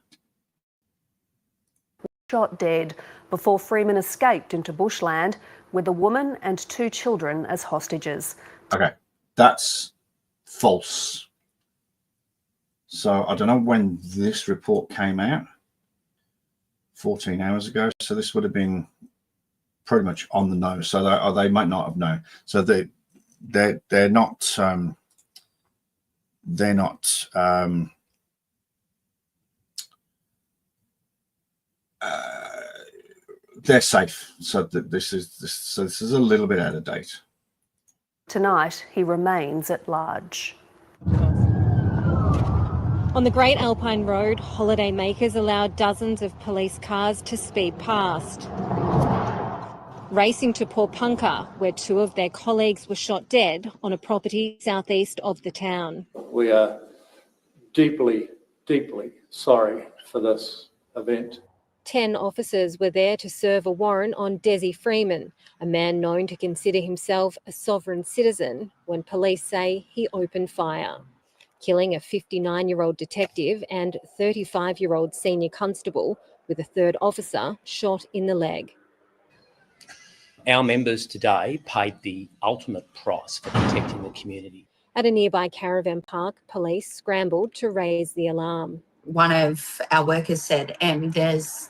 Speaker 12: shot dead before Freeman escaped into bushland with a woman and 2 children as hostages.
Speaker 1: Okay, that's false. So I don't know when this report came out, 14 hours ago. So this would have been pretty much on the nose. So they might not have known. So they're not they're safe. So this is a little bit out of date.
Speaker 12: Tonight, he remains at large.
Speaker 13: On the Great Alpine Road, holidaymakers allowed dozens of police cars to speed past, racing to Porpunka, where 2 of their colleagues were shot dead on a property southeast of the town.
Speaker 8: We are deeply, deeply sorry for this event.
Speaker 13: 10 officers were there to serve a warrant on Desi Freeman, a man known to consider himself a sovereign citizen, when police say he opened fire, killing a 59-year-old detective and 35-year-old senior constable, with a 3rd officer shot in the leg.
Speaker 14: Our members today paid the ultimate price for protecting the community.
Speaker 13: At a nearby caravan park, police scrambled to raise the alarm.
Speaker 15: One of our workers said, there's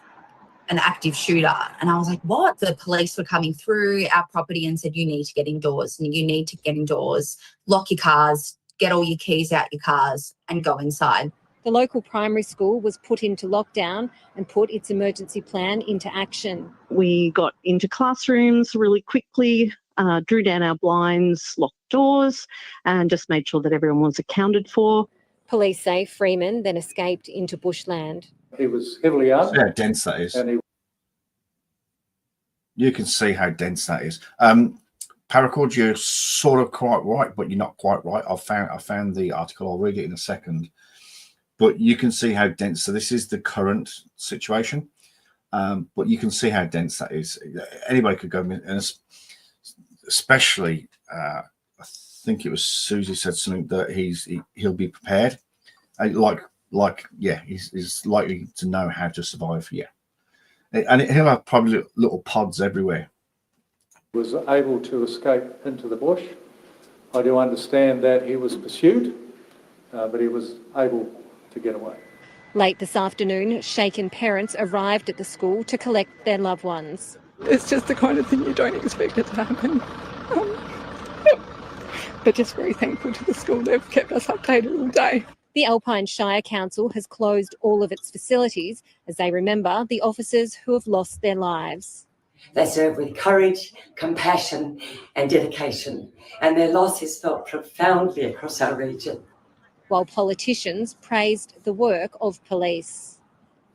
Speaker 15: an active shooter. And I was like, what? The police were coming through our property and said, you need to get indoors, and you need to get indoors, lock your cars, get all your keys out your cars and go inside.
Speaker 13: The local primary school was put into lockdown and put its emergency plan into action.
Speaker 16: We got into classrooms really quickly, drew down our blinds, locked doors, and just made sure that everyone was accounted for.
Speaker 13: Police say Freeman then escaped into bushland.
Speaker 8: He was heavily armed.
Speaker 1: See how dense that is. You can see how dense that is. Paracord, you're sort of quite right, but you're not quite right. I found the article. I'll read it in a second. But you can see how dense. So this is the current situation. But you can see how dense that is. Anybody could go, and especially, I think it was Susie said something that he'll be prepared. He's likely to know how to survive. Yeah, and he'll have probably little pods everywhere.
Speaker 8: Was able to escape into the bush. I do understand that he was pursued, but he was able to get away.
Speaker 13: Late this afternoon, shaken parents arrived at the school to collect their loved ones.
Speaker 17: It's just the kind of thing you don't expect it to happen. But just very thankful to the school. They've kept us updated all day.
Speaker 13: The Alpine Shire Council has closed all of its facilities as they remember the officers who have lost their lives.
Speaker 18: They serve with courage, compassion and dedication, and their loss is felt profoundly across our region.
Speaker 13: While politicians praised the work of police.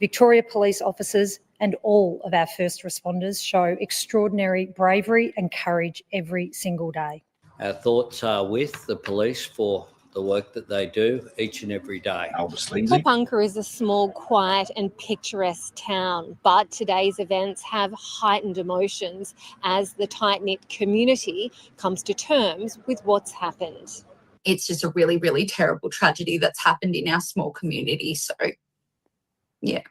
Speaker 6: Victoria police officers and all of our first responders show extraordinary bravery and courage every single day.
Speaker 19: Our thoughts are with the police for the work that they do each and every day.
Speaker 13: Porpunka is a small, quiet and picturesque town, but today's events have heightened emotions as the tight-knit community comes to terms with what's happened.
Speaker 15: It's just a really, really terrible tragedy that's happened in our small community. So, yeah.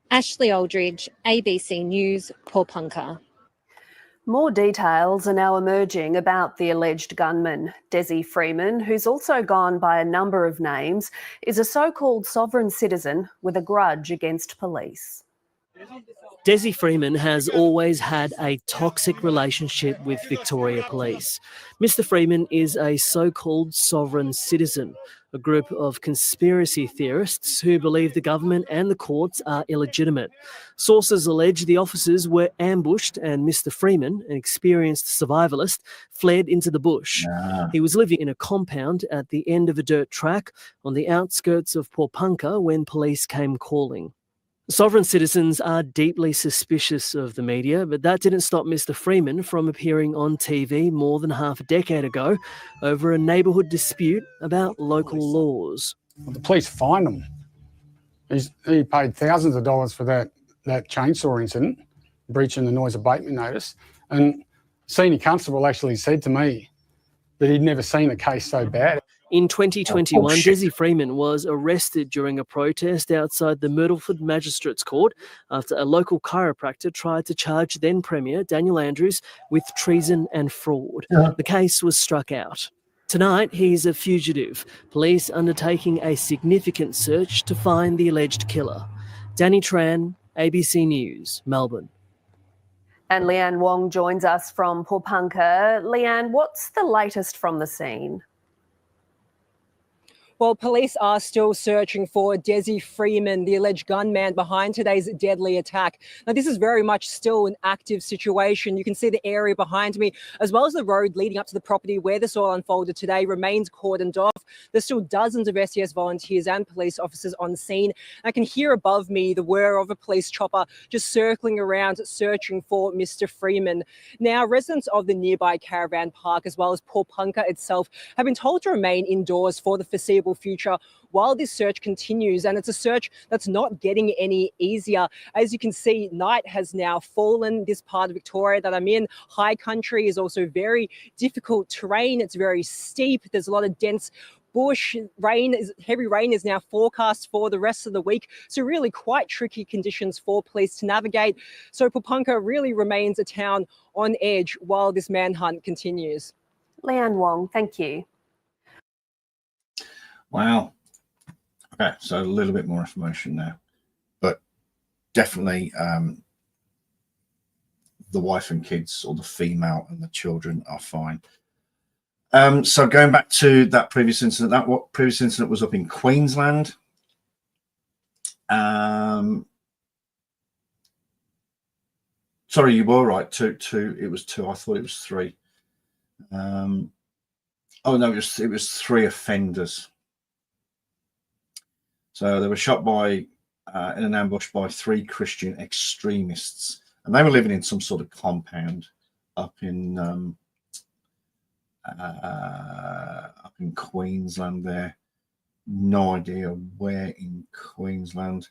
Speaker 13: Ashley Aldridge, ABC News, Porpunka.
Speaker 12: More details are now emerging about the alleged gunman. Desi Freeman, who's also gone by a number of names, is a so-called sovereign citizen with a grudge against police.
Speaker 7: Desi Freeman has always had a toxic relationship with Victoria Police. Mr. Freeman is a so-called sovereign citizen, a group of conspiracy theorists who believe the government and the courts are illegitimate. Sources allege the officers were ambushed and Mr. Freeman, an experienced survivalist, fled into the bush. He was living in a compound at the end of a dirt track on the outskirts of Porpunka when police came calling. Sovereign citizens are deeply suspicious of the media, but that didn't stop Mr. Freeman from appearing on TV more than half a decade ago over a neighbourhood dispute about local laws.
Speaker 20: Well, the police fined him. He paid thousands of dollars for that chainsaw incident, breaching the noise abatement notice. And Senior Constable actually said to me that he'd never seen a case so bad.
Speaker 21: In 2021,
Speaker 1: shit.
Speaker 21: Desi Freeman was arrested during a protest outside the Myrtleford Magistrates Court after a local chiropractor tried to charge then Premier Daniel Andrews with treason and fraud.
Speaker 1: Yeah.
Speaker 21: The case was struck out. Tonight, he's a fugitive. Police undertaking a significant search to find the alleged killer. Danny Tran, ABC News, Melbourne.
Speaker 12: And Leanne Wong joins us from Popunka. Leanne, what's the latest from the scene?
Speaker 22: Well, police are still searching for Desi Freeman, the alleged gunman behind today's deadly attack. Now, this is very much still an active situation. You can see the area behind me, as well as the road leading up to the property where this all unfolded today, remains cordoned off. There's still dozens of SES volunteers and police officers on scene. I can hear above me the whir of a police chopper just circling around, searching for Mr. Freeman. Now, residents of the nearby caravan park, as well as Popunka itself, have been told to remain indoors for the foreseeable future while this search continues, and it's a search that's not getting any easier. As you can see, night has now fallen. This part of Victoria that I'm in, high country, is also very difficult terrain. It's very steep. There's a lot of dense bush. Heavy rain is now forecast for the rest of the week. So really quite tricky conditions for police to navigate. So Popunka really remains a town on edge while this manhunt continues.
Speaker 12: Leanne Wong, thank you.
Speaker 1: Wow. Okay, so a little bit more information now, but definitely the wife and kids, or the female and the children, are fine. So going back to that previous incident, that previous incident was up in Queensland. Sorry, you were right. Two. It was two. I thought it was three. Oh no, it was three offenders. So they were shot in an ambush by three Christian extremists, and they were living in some sort of compound up in Queensland. There, no idea where in Queensland.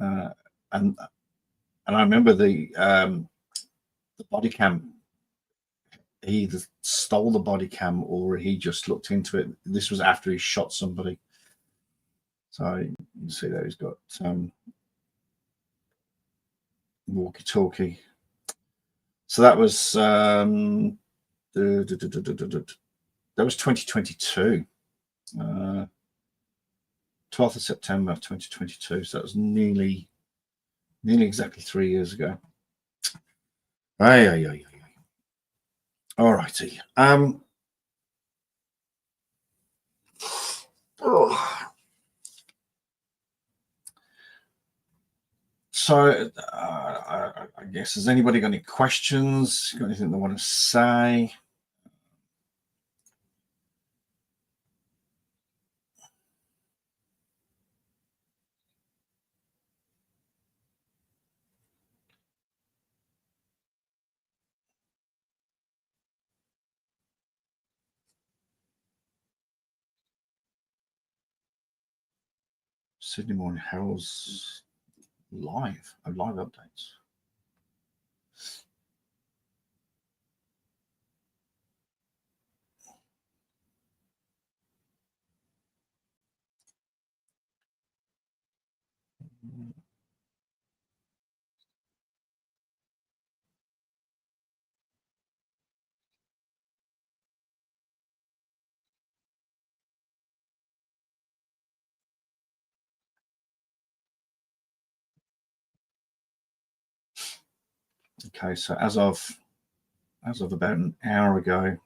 Speaker 1: And I remember the body cam. He either stole the body cam or he just looked into it. This was after he shot somebody. So you can see there he's got walkie-talkie. So that was 2022, 12th of September 2022. So that was nearly exactly 3 years ago. Aye. All righty. So I guess, has anybody got any questions? Got anything they want to say? Sydney Morning Herald's live updates. Okay, so as of about an hour ago,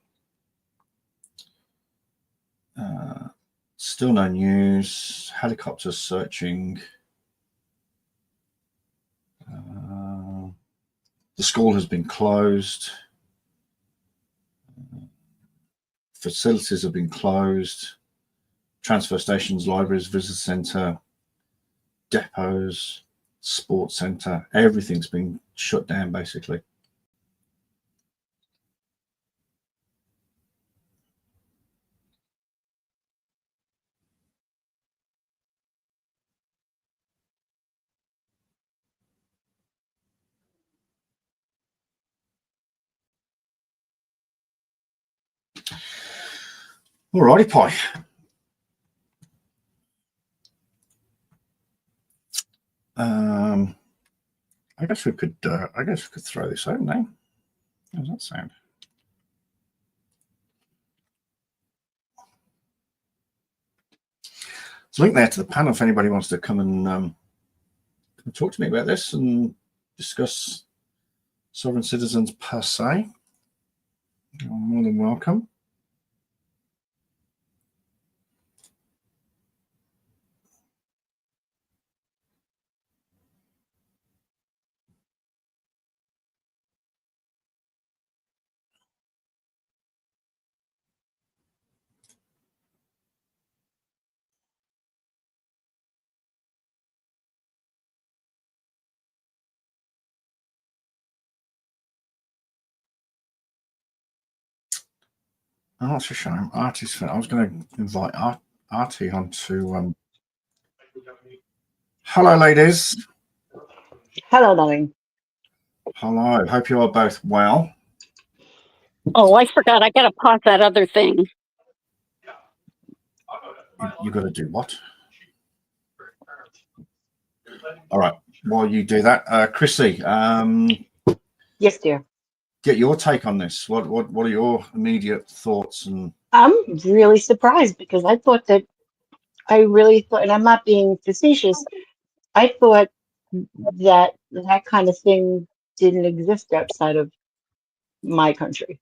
Speaker 1: still no news. Helicopters searching. The school has been closed. Facilities have been closed. Transfer stations, libraries, visitor centre, depots, sports centre, everything's been shut down basically. All righty, Pie. I guess we could. I guess we could throw this out now. How does that sound? There's a link there to the panel if anybody wants to come and talk to me about this and discuss sovereign citizens per se. You're more than welcome. Oh, that's a shame. Artie's. I was going to invite Artie onto. Hello, ladies.
Speaker 3: Hello, darling.
Speaker 1: Hello. Hope you are both well.
Speaker 3: Oh, I forgot. I got to pause that other thing.
Speaker 1: You got to do what? All right. While you do that, Chrissy.
Speaker 3: Yes, dear.
Speaker 1: Get your take on this. What are your immediate thoughts? And
Speaker 3: I'm really surprised because I really thought, and I'm not being facetious, I thought that kind of thing didn't exist outside of my country.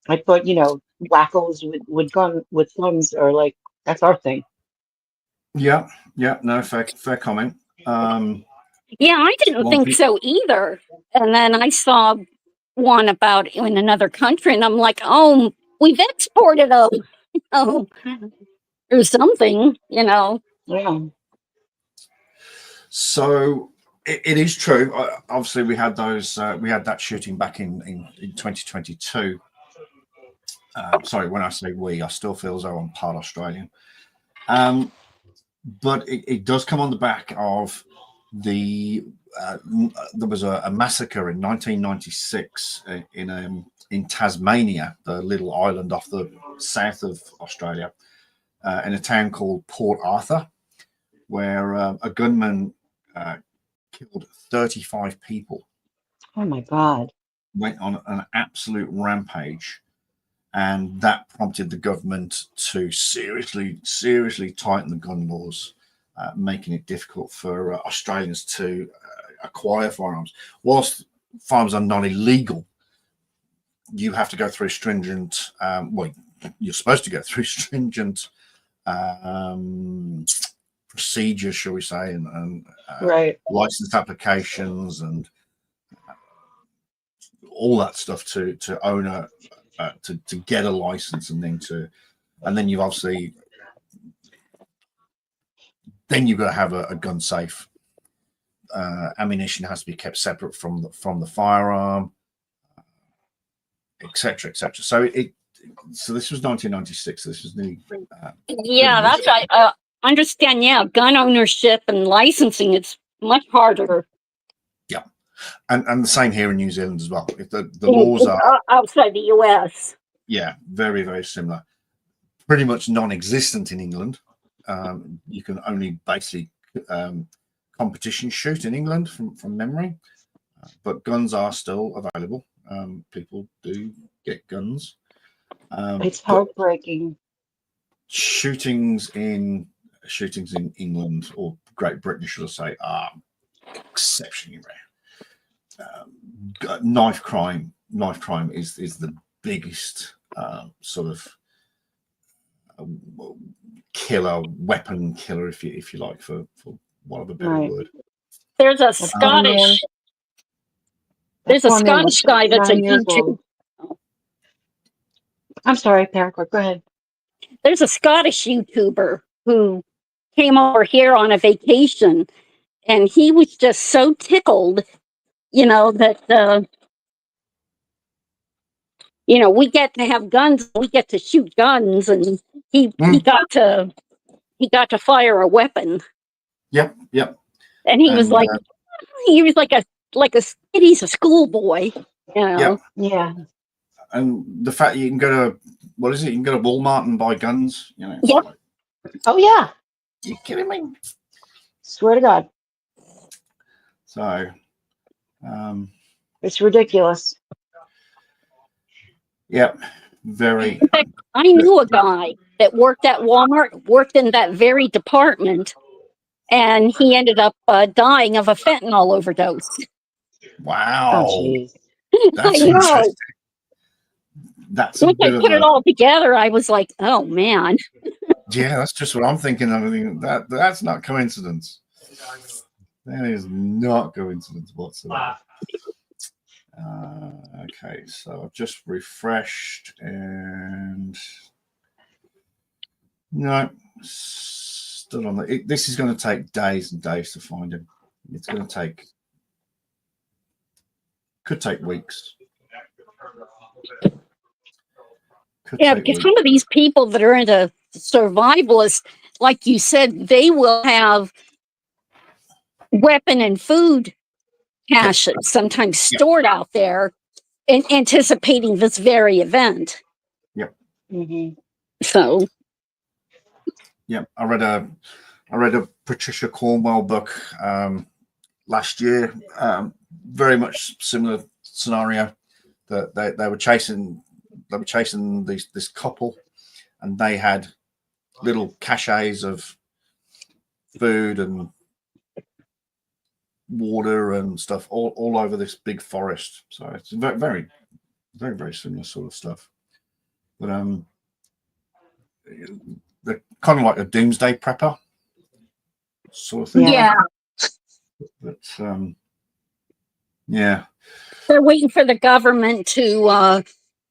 Speaker 3: I thought, wackos with guns are like, that's our thing.
Speaker 1: yeah, no, fair comment.
Speaker 3: Yeah, I didn't think so either. And then I saw one about in another country, and I'm like, oh, we've exported them, or something, Yeah.
Speaker 1: So it is true. Obviously, we had those. We had that shooting back in 2022. Sorry, when I say we, I still feel as though I'm part Australian. But it does come on the back of there was a massacre in 1996 in Tasmania, the little island off the south of Australia, in a town called Port Arthur, where a gunman killed 35 people.
Speaker 3: Oh my God.
Speaker 1: Went on an absolute rampage. And that prompted the government to seriously tighten the gun laws, making it difficult for Australians to acquire firearms. Whilst firearms are not illegal, you have to go through stringent, you're supposed to go through stringent procedures, shall we say, and
Speaker 3: right.
Speaker 1: License applications and all that stuff to own to get a license, and then you've obviously you've got to have a gun safe. Ammunition has to be kept separate from the firearm, etc. So so this was 1996. This was nearly
Speaker 3: yeah, that's I understand. Yeah, gun ownership and licensing, it's much harder.
Speaker 1: Yeah, and the same here in New Zealand as well. If the laws are
Speaker 3: outside the US.
Speaker 1: Yeah, very, very similar. Pretty much non-existent in England. You can only basically competition shoot in England from memory, but guns are still available. People do get guns.
Speaker 3: It's heartbreaking.
Speaker 1: Shootings in England or Great Britain, should I say, are exceptionally rare. Knife crime is the biggest sort of weapon killer, if you like, for want of a better word.
Speaker 3: There's a Scottish guy that's a YouTuber. I'm sorry, Paracord, go ahead. There's a Scottish YouTuber who came over here on a vacation, and he was just so tickled, that we get to have guns, we get to shoot guns, and he got to fire a weapon.
Speaker 1: Yep.
Speaker 3: And he was like a he's a schoolboy,
Speaker 1: Yep.
Speaker 3: Yeah.
Speaker 1: and the fact you can go to, what is it? You can go to Walmart and buy guns. You know.
Speaker 3: Yep. Oh yeah.
Speaker 1: You kidding me?
Speaker 3: Swear to God.
Speaker 1: So,
Speaker 3: it's ridiculous.
Speaker 1: Yep. Very.
Speaker 2: In fact, I knew a guy that worked at Walmart, worked in that very department, and he ended up dying of a fentanyl overdose.
Speaker 1: Wow.
Speaker 3: Oh,
Speaker 1: That's
Speaker 2: I know.
Speaker 1: interesting. That's a
Speaker 2: Once I
Speaker 1: bit
Speaker 2: put
Speaker 1: of
Speaker 2: it
Speaker 1: a,
Speaker 2: all together, I was like, oh man.
Speaker 1: yeah, that's just what I'm thinking. I mean, that's not coincidence. That is not coincidence whatsoever. Okay, so I've just refreshed and no, still on the. This is going to take days and days to find him. It's going to could take weeks.
Speaker 2: Yeah, because some of these people that are into survivalists, like you said, they will have weapon and food caches sometimes stored out there in anticipating this very event.
Speaker 1: Yep.
Speaker 2: So.
Speaker 1: Yep. I read a Patricia Cornwell book last year. Very much similar scenario. That they were chasing this couple, and they had little caches of food and water and stuff all over this big forest. So it's very, very, very, very similar sort of stuff. But they're kind of like a doomsday prepper sort of thing.
Speaker 2: Yeah.
Speaker 1: But yeah.
Speaker 2: They're waiting for the government to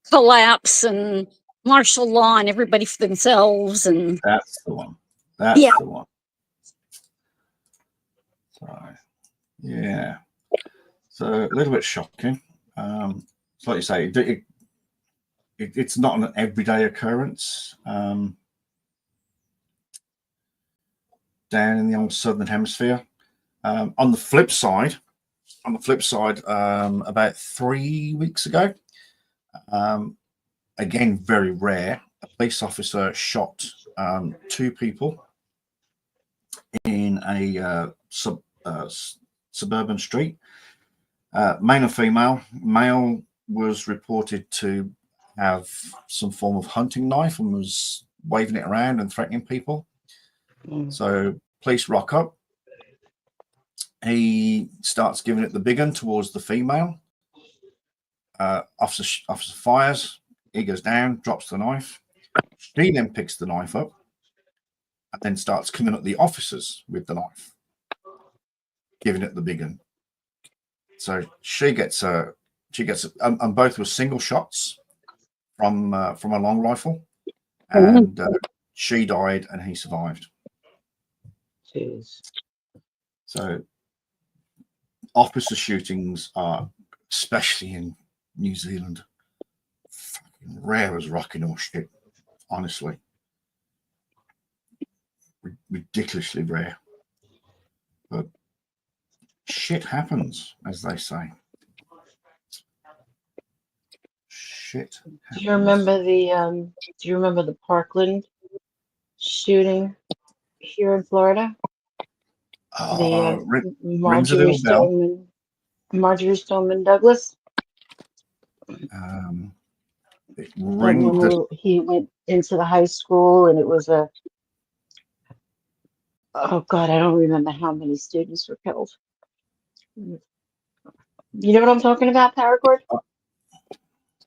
Speaker 2: collapse and martial law and everybody for themselves. And
Speaker 1: that's the one. That's the one. So yeah. So a little bit shocking. So like you say, it's not an everyday occurrence down in the old southern hemisphere. On the flip side, about 3 weeks ago, again very rare, a police officer shot 2 people in a suburban street, male and female. Male was reported to have some form of hunting knife and was waving it around and threatening people. So police rock up. He starts giving it the big one towards the female. Officer fires. He goes down, drops the knife. She then picks the knife up and then starts coming at the officers with the knife, giving it the big one. So she gets and both were single shots from a long rifle, and she died and he survived.
Speaker 3: Jeez.
Speaker 1: So officer shootings are, especially in New Zealand, fucking rare as rocking horse shit. Honestly, ridiculously rare. But shit happens, as they say. Shit happens.
Speaker 3: Do you remember the Parkland shooting here in Florida? Marjorie Stoneman Douglas. He went into the high school, and it was oh God, I don't remember how many students were killed. You know what I'm talking about, Paracord?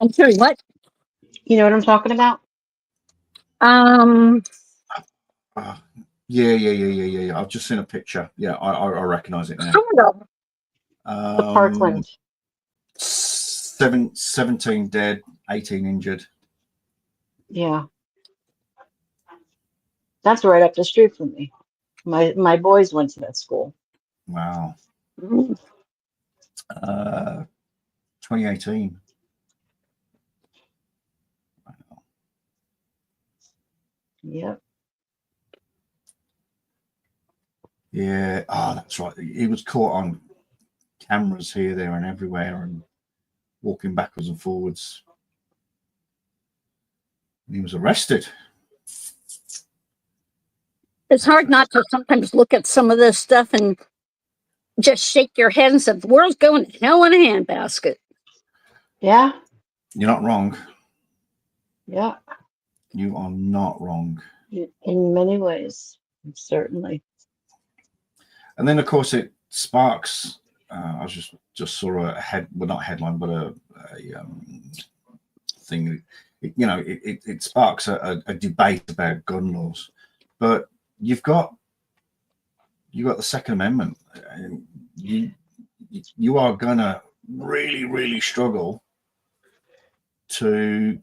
Speaker 2: I'm sorry, what?
Speaker 3: You know what I'm talking about?
Speaker 1: Yeah. I've just seen a picture. Yeah, I recognize it now.
Speaker 3: The Parkland.
Speaker 1: 17 dead, 18 injured.
Speaker 3: Yeah. That's right up the street from me. My boys went to that school.
Speaker 1: Wow. 2018. Wow.
Speaker 3: Yep.
Speaker 1: Yeah. Oh, that's right. He was caught on cameras here, there, and everywhere, and walking backwards and forwards. He was arrested.
Speaker 2: It's hard not to sometimes look at some of this stuff and just shake your head and say, the world's going to hell in a handbasket.
Speaker 3: Yeah.
Speaker 1: You're not wrong.
Speaker 3: Yeah.
Speaker 1: You are not wrong.
Speaker 3: In many ways, certainly.
Speaker 1: And then, of course, it sparks. I just saw a not headline, but a thing. It sparks a debate about gun laws. But you've got the Second Amendment. And you are gonna really, really struggle to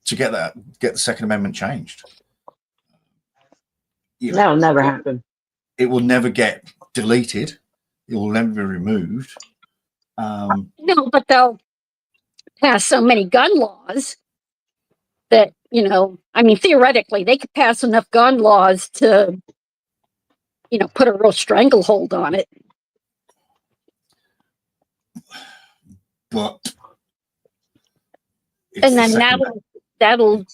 Speaker 1: get the Second Amendment changed.
Speaker 3: That'll never happen.
Speaker 1: It will never get deleted. It will never be removed.
Speaker 2: No, but they'll pass so many gun laws that, I mean, theoretically, they could pass enough gun laws to, put a real stranglehold on it.
Speaker 1: But
Speaker 2: and then that'll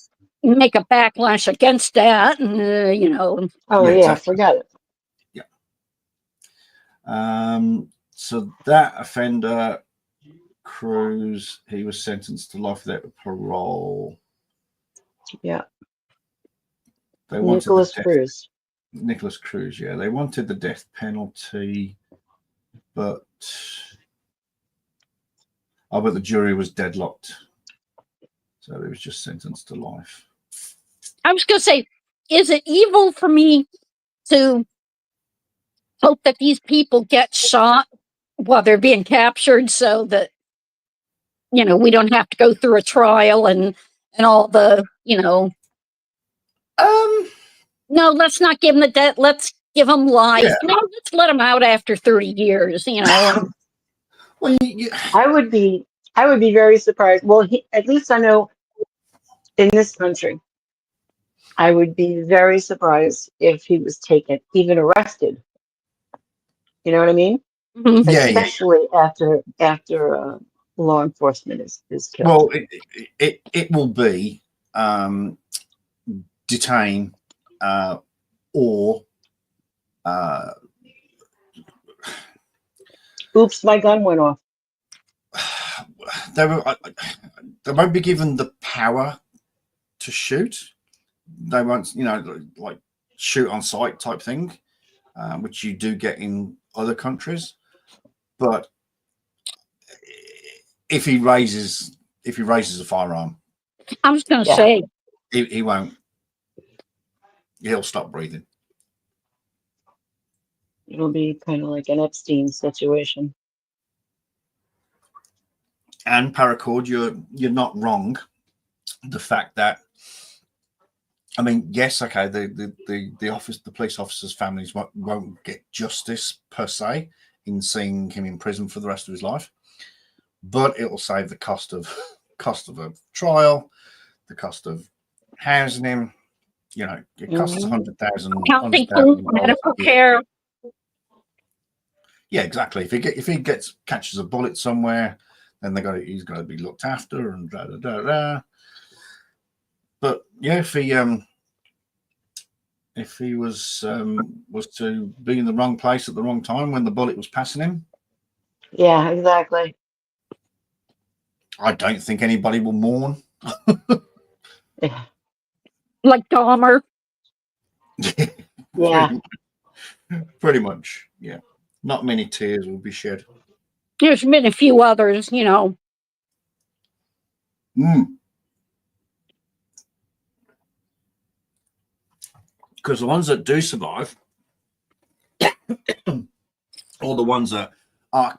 Speaker 2: make a backlash against that, and
Speaker 3: Oh yeah, forget it.
Speaker 1: So that offender, Cruz, he was sentenced to life without parole.
Speaker 3: Yeah.
Speaker 1: They wanted
Speaker 3: Nicholas Cruz.
Speaker 1: Nicholas Cruz, yeah. They wanted the death penalty, but the jury was deadlocked. So he was just sentenced to life.
Speaker 2: I was going to say, is it evil for me to hope that these people get shot while they're being captured so that, we don't have to go through a trial and all the, no, let's not give them the death. Let's give them life.
Speaker 1: Yeah.
Speaker 2: No, let's let them out after 30 years,
Speaker 1: Well,
Speaker 3: I would be very surprised. Well, at least I know in this country, I would be very surprised if he was taken, even arrested. You know what I mean?
Speaker 2: Mm-hmm.
Speaker 1: Yeah,
Speaker 3: especially after law enforcement is killed.
Speaker 1: Well, it will be detain or
Speaker 3: oops, my gun went off.
Speaker 1: They won't be given the power to shoot. They won't, like shoot on sight type thing, which you do get in other countries. But if he raises a firearm,
Speaker 2: I was going to say
Speaker 1: he won't. He'll stop breathing.
Speaker 3: It'll be kind of like an Epstein situation.
Speaker 1: And Paracord, you're not wrong. The fact that, I mean, yes, okay, the police officers' families won't get justice per se in seeing him in prison for the rest of his life, but it will save the cost of a trial, the cost of housing him. It costs
Speaker 2: $100,000 medical care.
Speaker 1: Yeah, exactly. If he catches a bullet somewhere, then he's got to be looked after and da da da da. But yeah, if he was to be in the wrong place at the wrong time when the bullet was passing him,
Speaker 3: yeah, exactly.
Speaker 1: I don't think anybody will mourn.
Speaker 3: Yeah.
Speaker 2: Like Dahmer.
Speaker 3: Yeah.
Speaker 1: Pretty much. Yeah. Not many tears will be shed.
Speaker 2: There's been a few others,
Speaker 1: Because the ones that do survive, or the ones that are,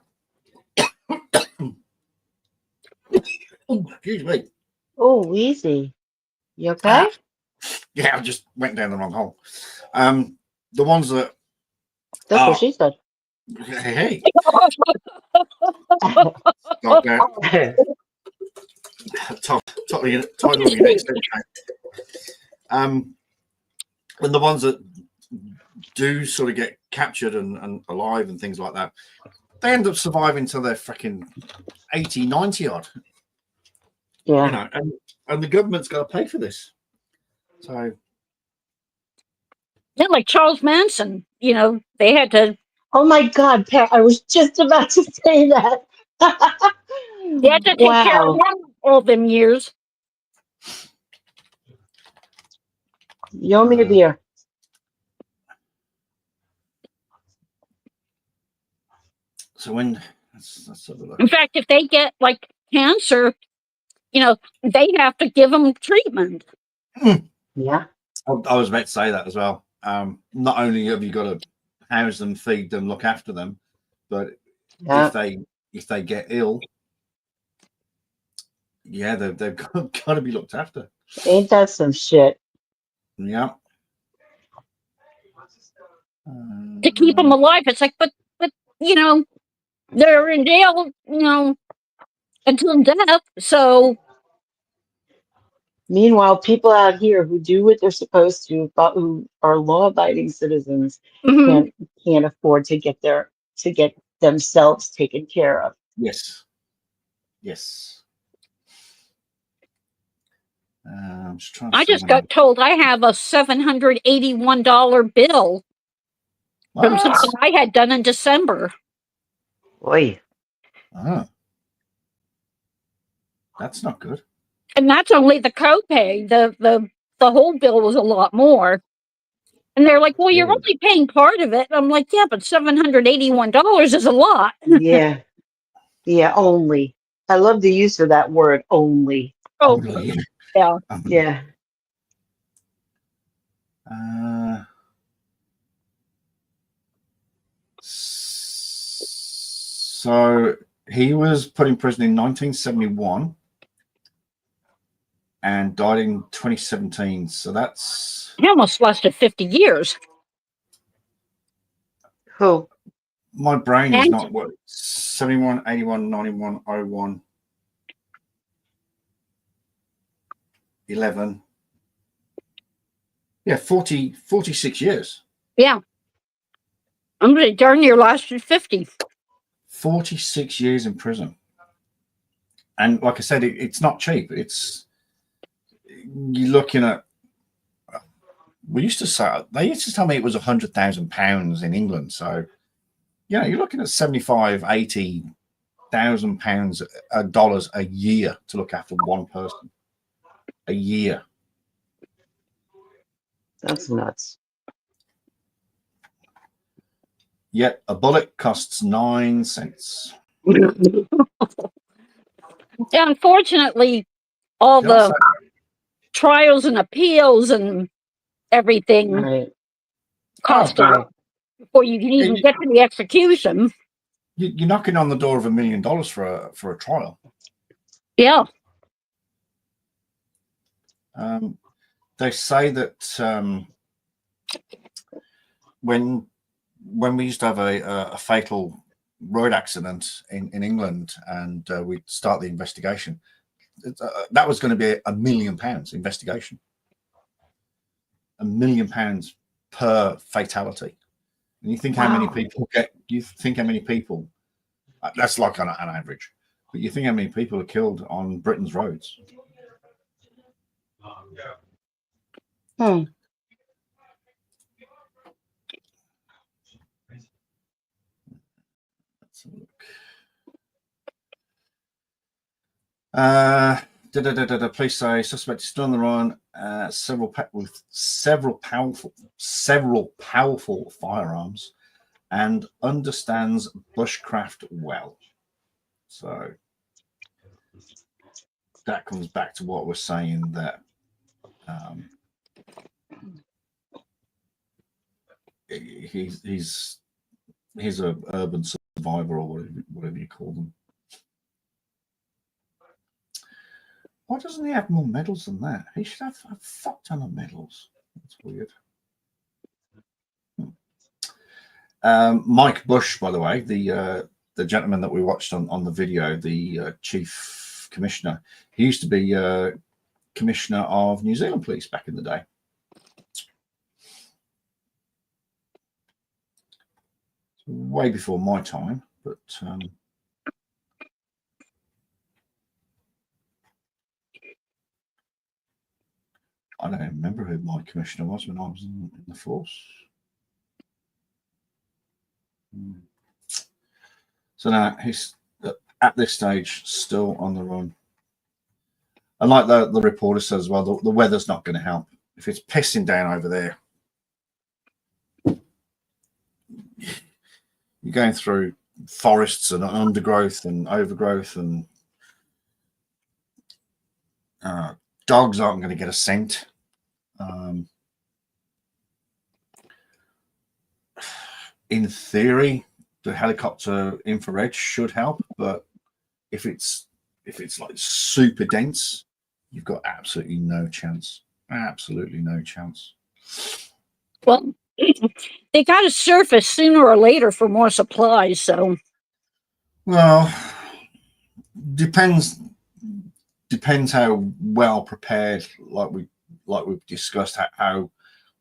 Speaker 1: excuse me.
Speaker 3: Oh, easy. You okay?
Speaker 1: Yeah, I just went down the wrong hole. The ones that
Speaker 3: that's what she said.
Speaker 1: Hey. Stop that. Title of your next and the ones that do sort of get captured and alive and things like that, they end up surviving till they're freaking 80, 90 odd.
Speaker 3: Yeah.
Speaker 1: You know, and the government's got to pay for this. So
Speaker 2: Yeah, like Charles Manson, you know, they had to.
Speaker 3: Oh my God, Pat! I was just about to say that.
Speaker 2: They had to take care of
Speaker 3: Wow.
Speaker 2: him all them years.
Speaker 3: You owe me a beer.
Speaker 1: so when let's have a look.
Speaker 2: In fact, if they get like cancer, you know, they have to give them treatment.
Speaker 3: Yeah.
Speaker 1: I was about to say that as well. Not only have you got to house them, feed them, look after them, but
Speaker 3: Yeah.
Speaker 1: if they get ill, yeah, they've got to be looked after.
Speaker 3: Ain't that some shit?
Speaker 1: Yeah.
Speaker 2: To keep them alive. It's like, but you know, they're in jail, you know, until death. So
Speaker 3: Meanwhile, people out here who do what they're supposed to, but who are law-abiding citizens,
Speaker 2: mhm.
Speaker 3: can't afford to get themselves taken care of.
Speaker 1: Yes. Yes. I'm just trying to
Speaker 2: I
Speaker 1: see
Speaker 2: just
Speaker 1: when
Speaker 2: got told I have a $781 bill from
Speaker 1: What?
Speaker 2: something I had done in December.
Speaker 3: Boy.
Speaker 1: Oh. That's not good.
Speaker 2: And that's only the copay. The whole bill was a lot more. And they're like, well, you're only paying part of it. And I'm like, yeah, but $781 is a lot.
Speaker 3: Yeah. Yeah, only. I love the use of that word, only.
Speaker 2: Oh, yeah.
Speaker 3: Yeah.
Speaker 1: So he was put in prison in 1971 and died in 2017. So that's
Speaker 2: He almost lasted 50 years.
Speaker 3: Who?
Speaker 1: my brain is
Speaker 2: And-
Speaker 1: not what 71, 81, 91, 01, 11. Yeah, 46 years.
Speaker 2: Yeah. I'm really darn near lasted 50.
Speaker 1: 46 years in prison. And like I said, it's not cheap. You're looking at, they used to tell me it was £100,000 in England. So, you know, you're looking at 75, 80,000 pounds, dollars a year to look after one person a year.
Speaker 3: That's nuts.
Speaker 1: Yet a bullet costs 9 cents.
Speaker 2: Unfortunately, all the trials and appeals and everything cost a lot before you can even get to the execution.
Speaker 1: You're knocking on the door of $1 million for a trial.
Speaker 2: Yeah.
Speaker 1: They say that when we used to have a fatal road accident in England, and we'd start the investigation, that was going to be £1 million investigation. £1 million per fatality. And you think how many people that's like on an average, but you think how many people are killed on Britain's roads.
Speaker 3: Hmm.
Speaker 1: Let's have a look. Police say suspect is still on the run. With several powerful firearms, and understands bushcraft well. So that comes back to what we're saying, that he's a urban survivor, or whatever you call them. Why doesn't he have more medals than that? He should have a fuck ton of medals. That's weird. Mike Bush, by the way, the gentleman that we watched on the video, the chief commissioner, he used to be commissioner of New Zealand Police back in the day. Way before my time, but I don't remember who my commissioner was when I was in the force. So now he's at this stage still on the run. And like the reporter says as well, the weather's not going to help. If it's pissing down over there, you're going through forests and undergrowth and overgrowth, and dogs aren't going to get a scent. In theory, the helicopter infrared should help, but if it's like super dense, you've got absolutely no chance. Absolutely no chance.
Speaker 2: Well, they got to surface sooner or later for more supplies. So,
Speaker 1: well, depends how well prepared, like we've discussed, how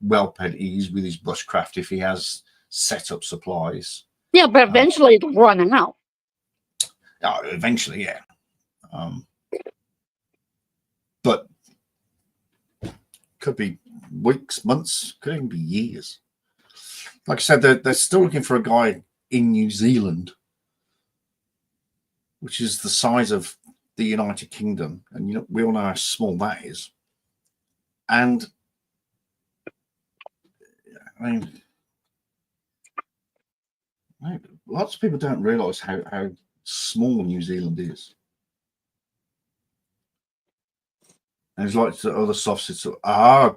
Speaker 1: well prepared he is with his bushcraft. If he has set up supplies,
Speaker 2: yeah, but eventually it'll run out.
Speaker 1: Eventually, yeah. But could be weeks, months, could even be years. Like I said, they're still looking for a guy in New Zealand, which is the size of the United Kingdom, and we all know how small that is. And I mean, lots of people don't realise how small New Zealand is. And it's like the other soft sits.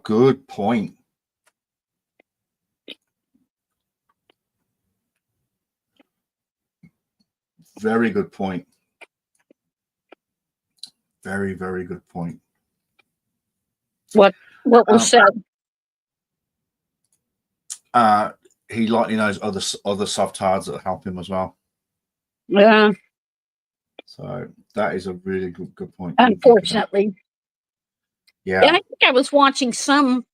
Speaker 1: Good point. Very good point. Very, very good point.
Speaker 2: What was said?
Speaker 1: He likely knows other soft hards that help him as well.
Speaker 2: Yeah.
Speaker 1: So that is a really good point.
Speaker 2: Unfortunately.
Speaker 1: Yeah.
Speaker 2: And I think I was watching some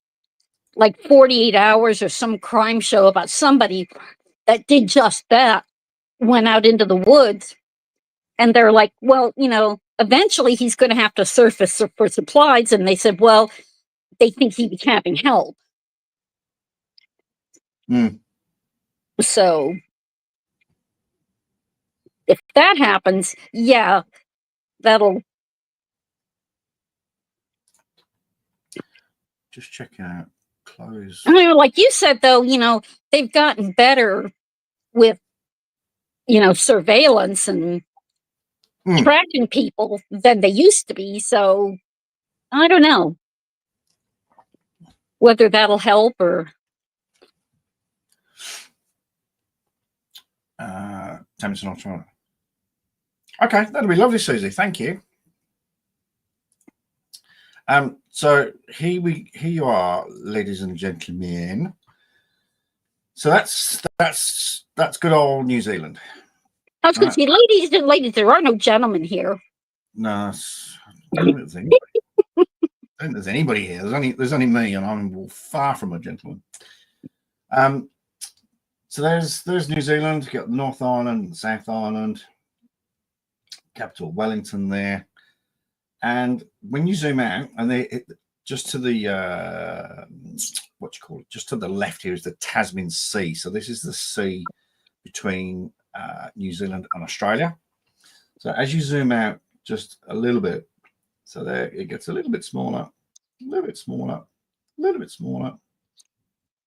Speaker 2: like 48 Hours or some crime show about somebody that did just that, went out into the woods, and they're like, well, eventually he's going to have to surface for supplies. And they said, well, they think he was having help. So if that happens, yeah, that'll.
Speaker 1: Just checking out clothes.
Speaker 2: I mean, like you said, though, they've gotten better with, surveillance and tracking people than they used to be. So I don't know whether that'll help or.
Speaker 1: Templeton Ultra. Okay, that'll be lovely, Susie. Thank you. So here you are, ladies and gentlemen. So that's good old New Zealand.
Speaker 2: I was going to say, ladies and ladies, there are no gentlemen here.
Speaker 1: No, I don't think there's anybody here. There's only me, and I'm far from a gentleman. So there's New Zealand. You've got North Island and South Island, capital Wellington there. And when you zoom out, and just to the just to the left here is the Tasman Sea. So this is the sea between New Zealand and Australia. So as you zoom out just a little bit, so there it gets a little bit smaller, a little bit smaller, a little bit smaller, a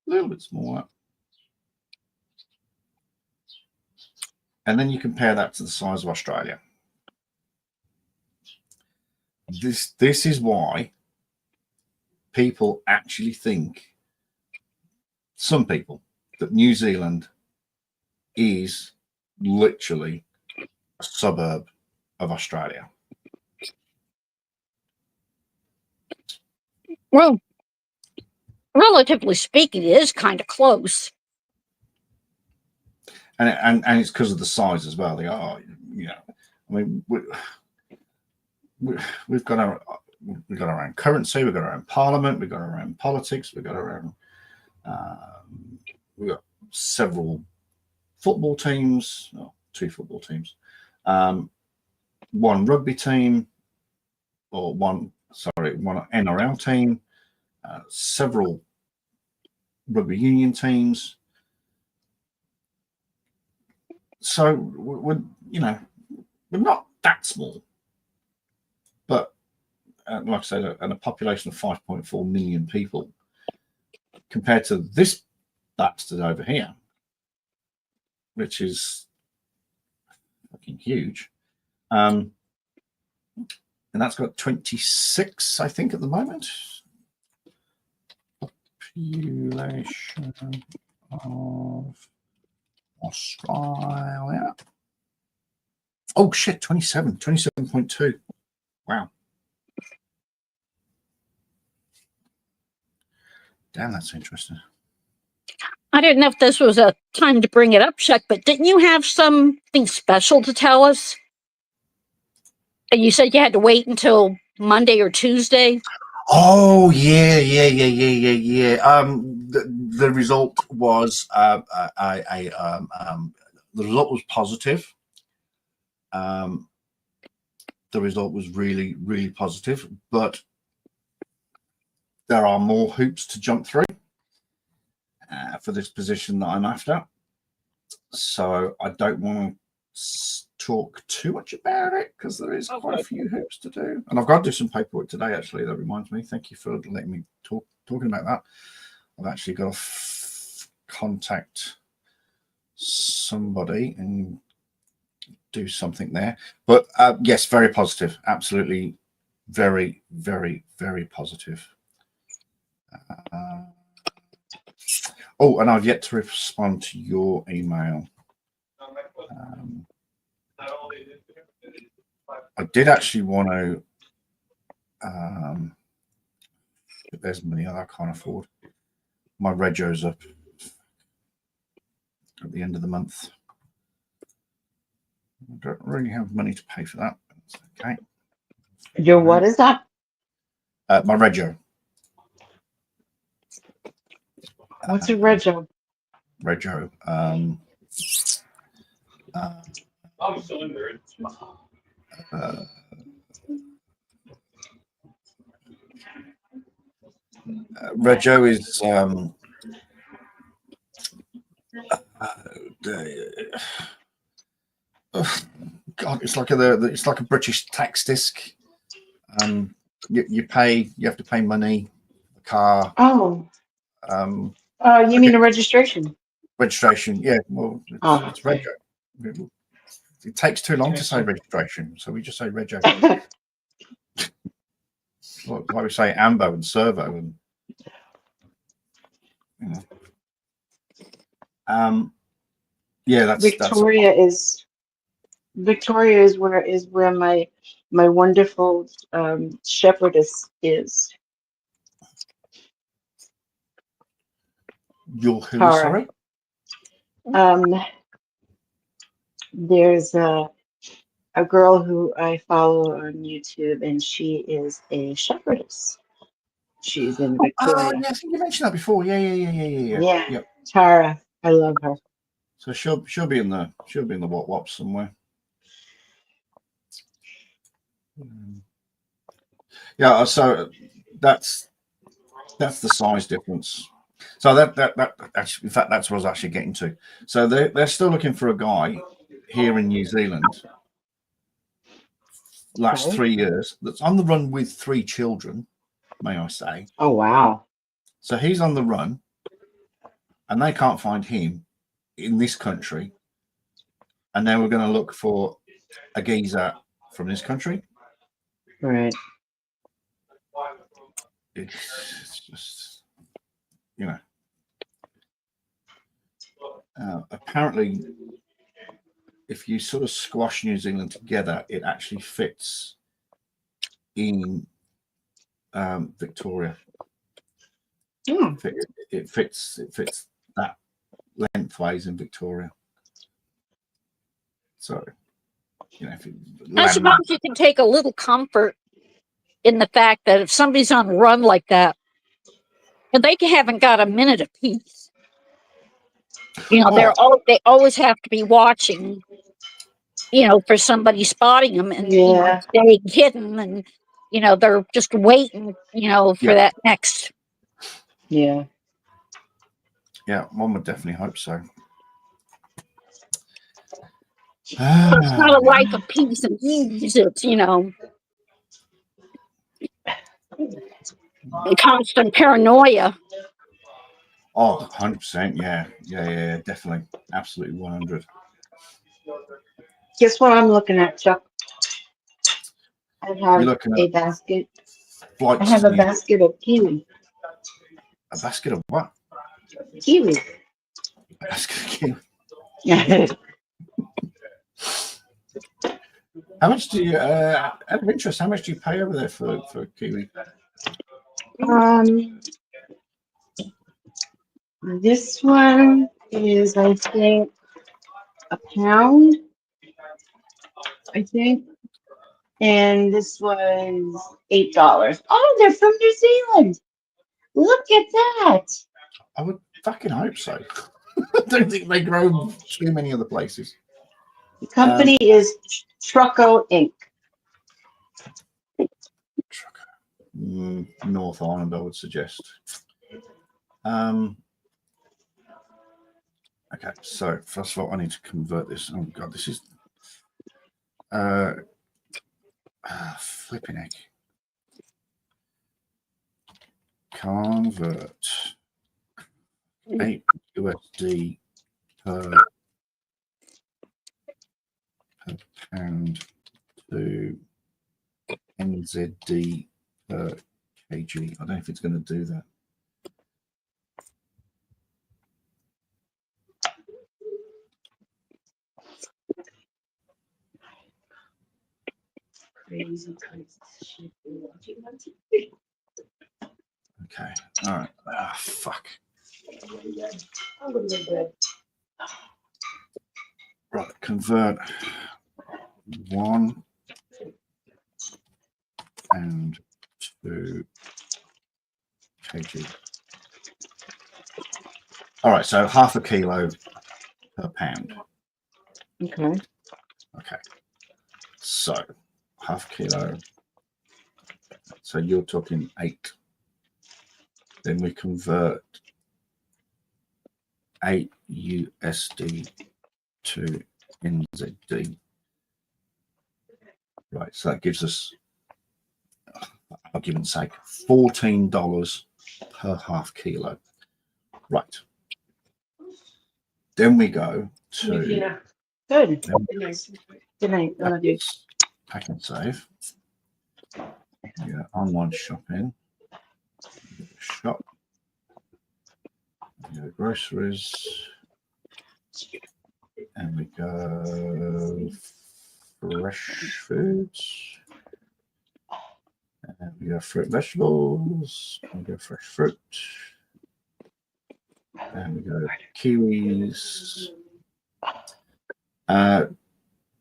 Speaker 1: little bit smaller. And then you compare that to the size of Australia. This is why people actually think, some people, that New Zealand is literally a suburb of Australia.
Speaker 2: Well, relatively speaking, it is kind of close.
Speaker 1: And it's because of the size as well. They are, I mean, we've got our own currency, we've got our own parliament, we've got our own politics, we've got our own. We've got several football teams, 2 football teams, 1 rugby team, or one NRL team. several rugby union teams. So we're not that small, but like I said, and a population of 5.4 million people compared to this bastard over here, which is fucking huge. And that's got 26, I think, at the moment. Population of Australia. Oh shit, 27.2. Wow. Damn, that's interesting.
Speaker 2: I didn't know if this was a time to bring it up, Chuck, but didn't you have something special to tell us? And you said you had to wait until Monday or Tuesday.
Speaker 1: Oh yeah. The result was the result was positive. The result was really, really positive, but there are more hoops to jump through for this position that I'm after. So I don't want to talk too much about it because there is quite a few hoops to do. And I've got to do some paperwork today, actually. That reminds me. Thank you for letting me talking about that. I've actually got to contact somebody and do something there. But yes, very positive. Absolutely very, very, very positive. Oh, and I've yet to respond to your email. I did actually want to. There's money I can't afford. My rego's up at the end of the month. I don't really have money to pay for that. That's okay.
Speaker 3: Your what is that?
Speaker 1: My rego.
Speaker 3: What's a rego?
Speaker 1: Rego. Rego is God, it's like a British tax disc. You have to pay money, the car.
Speaker 3: Oh. You mean a registration?
Speaker 1: Registration, yeah. Well, it's rego. It takes too long to say registration, so we just say rego. Like we say ambo and servo, and yeah, that's
Speaker 3: Victoria is where my wonderful shepherdess is.
Speaker 1: Your who?
Speaker 3: Tara.
Speaker 1: Sorry.
Speaker 3: There's a girl who I follow on YouTube, and she is a shepherdess. She's in Victoria.
Speaker 1: Oh, yeah, I think you mentioned that before. Yeah.
Speaker 3: Yeah. Tara, I love her.
Speaker 1: So she'll be in the wop somewhere. Yeah. So that's the size difference. So that actually, in fact, that's what I was actually getting to. So they're still looking for a guy here in New Zealand. Last 3 years, that's on the run with 3 children, may I say.
Speaker 3: Oh wow.
Speaker 1: So he's on the run, and they can't find him in this country, and now we're going to look for a geezer from this country.
Speaker 3: Right.
Speaker 1: It's just, apparently, if you sort of squash New Zealand together, it actually fits in Victoria. It fits that lengthways in Victoria. So,
Speaker 2: I suppose you can take a little comfort in the fact that if somebody's on the run like that, and they haven't got a minute of peace, they always have to be watching, for somebody spotting them and staying hidden, and they're just waiting, for that next
Speaker 3: Yeah.
Speaker 1: Yeah, one would definitely hope so.
Speaker 2: It's not a life of peace and ease. It's, you know, constant paranoia.
Speaker 1: Oh, 100%. Yeah, definitely. Absolutely 100.
Speaker 3: Guess what I'm looking at, Chuck? I
Speaker 1: You're
Speaker 3: have
Speaker 1: looking
Speaker 3: a
Speaker 1: at
Speaker 3: basket. I
Speaker 1: flights
Speaker 3: have
Speaker 1: to
Speaker 3: a basket of kiwi.
Speaker 1: a basket of what?
Speaker 3: Kiwi.
Speaker 1: A basket of kiwi. How much do you, out of interest, how much do you pay over there for kiwi?
Speaker 3: This one is, I think, £1, I think. And this was $8. Oh, they're from New Zealand. Look at that.
Speaker 1: I would fucking hope so. I don't think they grow too many other places.
Speaker 3: The company is Trucko Inc.
Speaker 1: North Island, I would suggest. Okay, so first of all, I need to convert this. Oh god, this is flipping heck. Convert 8 USD per pound to NZD per kg. I don't know if it's going to do that. Okay, all right. Ah, fuck. Right, convert 1 and 2 kg. All right, so half a kilo per pound.
Speaker 3: Okay.
Speaker 1: Okay, so half kilo. So you're talking 8. Then we convert 8 USD to NZD. Right, so that gives us, for argument's sake, $14 per half kilo. Right. Then we go to
Speaker 3: Good. Good night. I love you.
Speaker 1: Pack and save. Yeah, online shopping. Shop. We go groceries. And we go fresh foods. And we go fruit and vegetables. We go fresh fruit. And we go kiwis.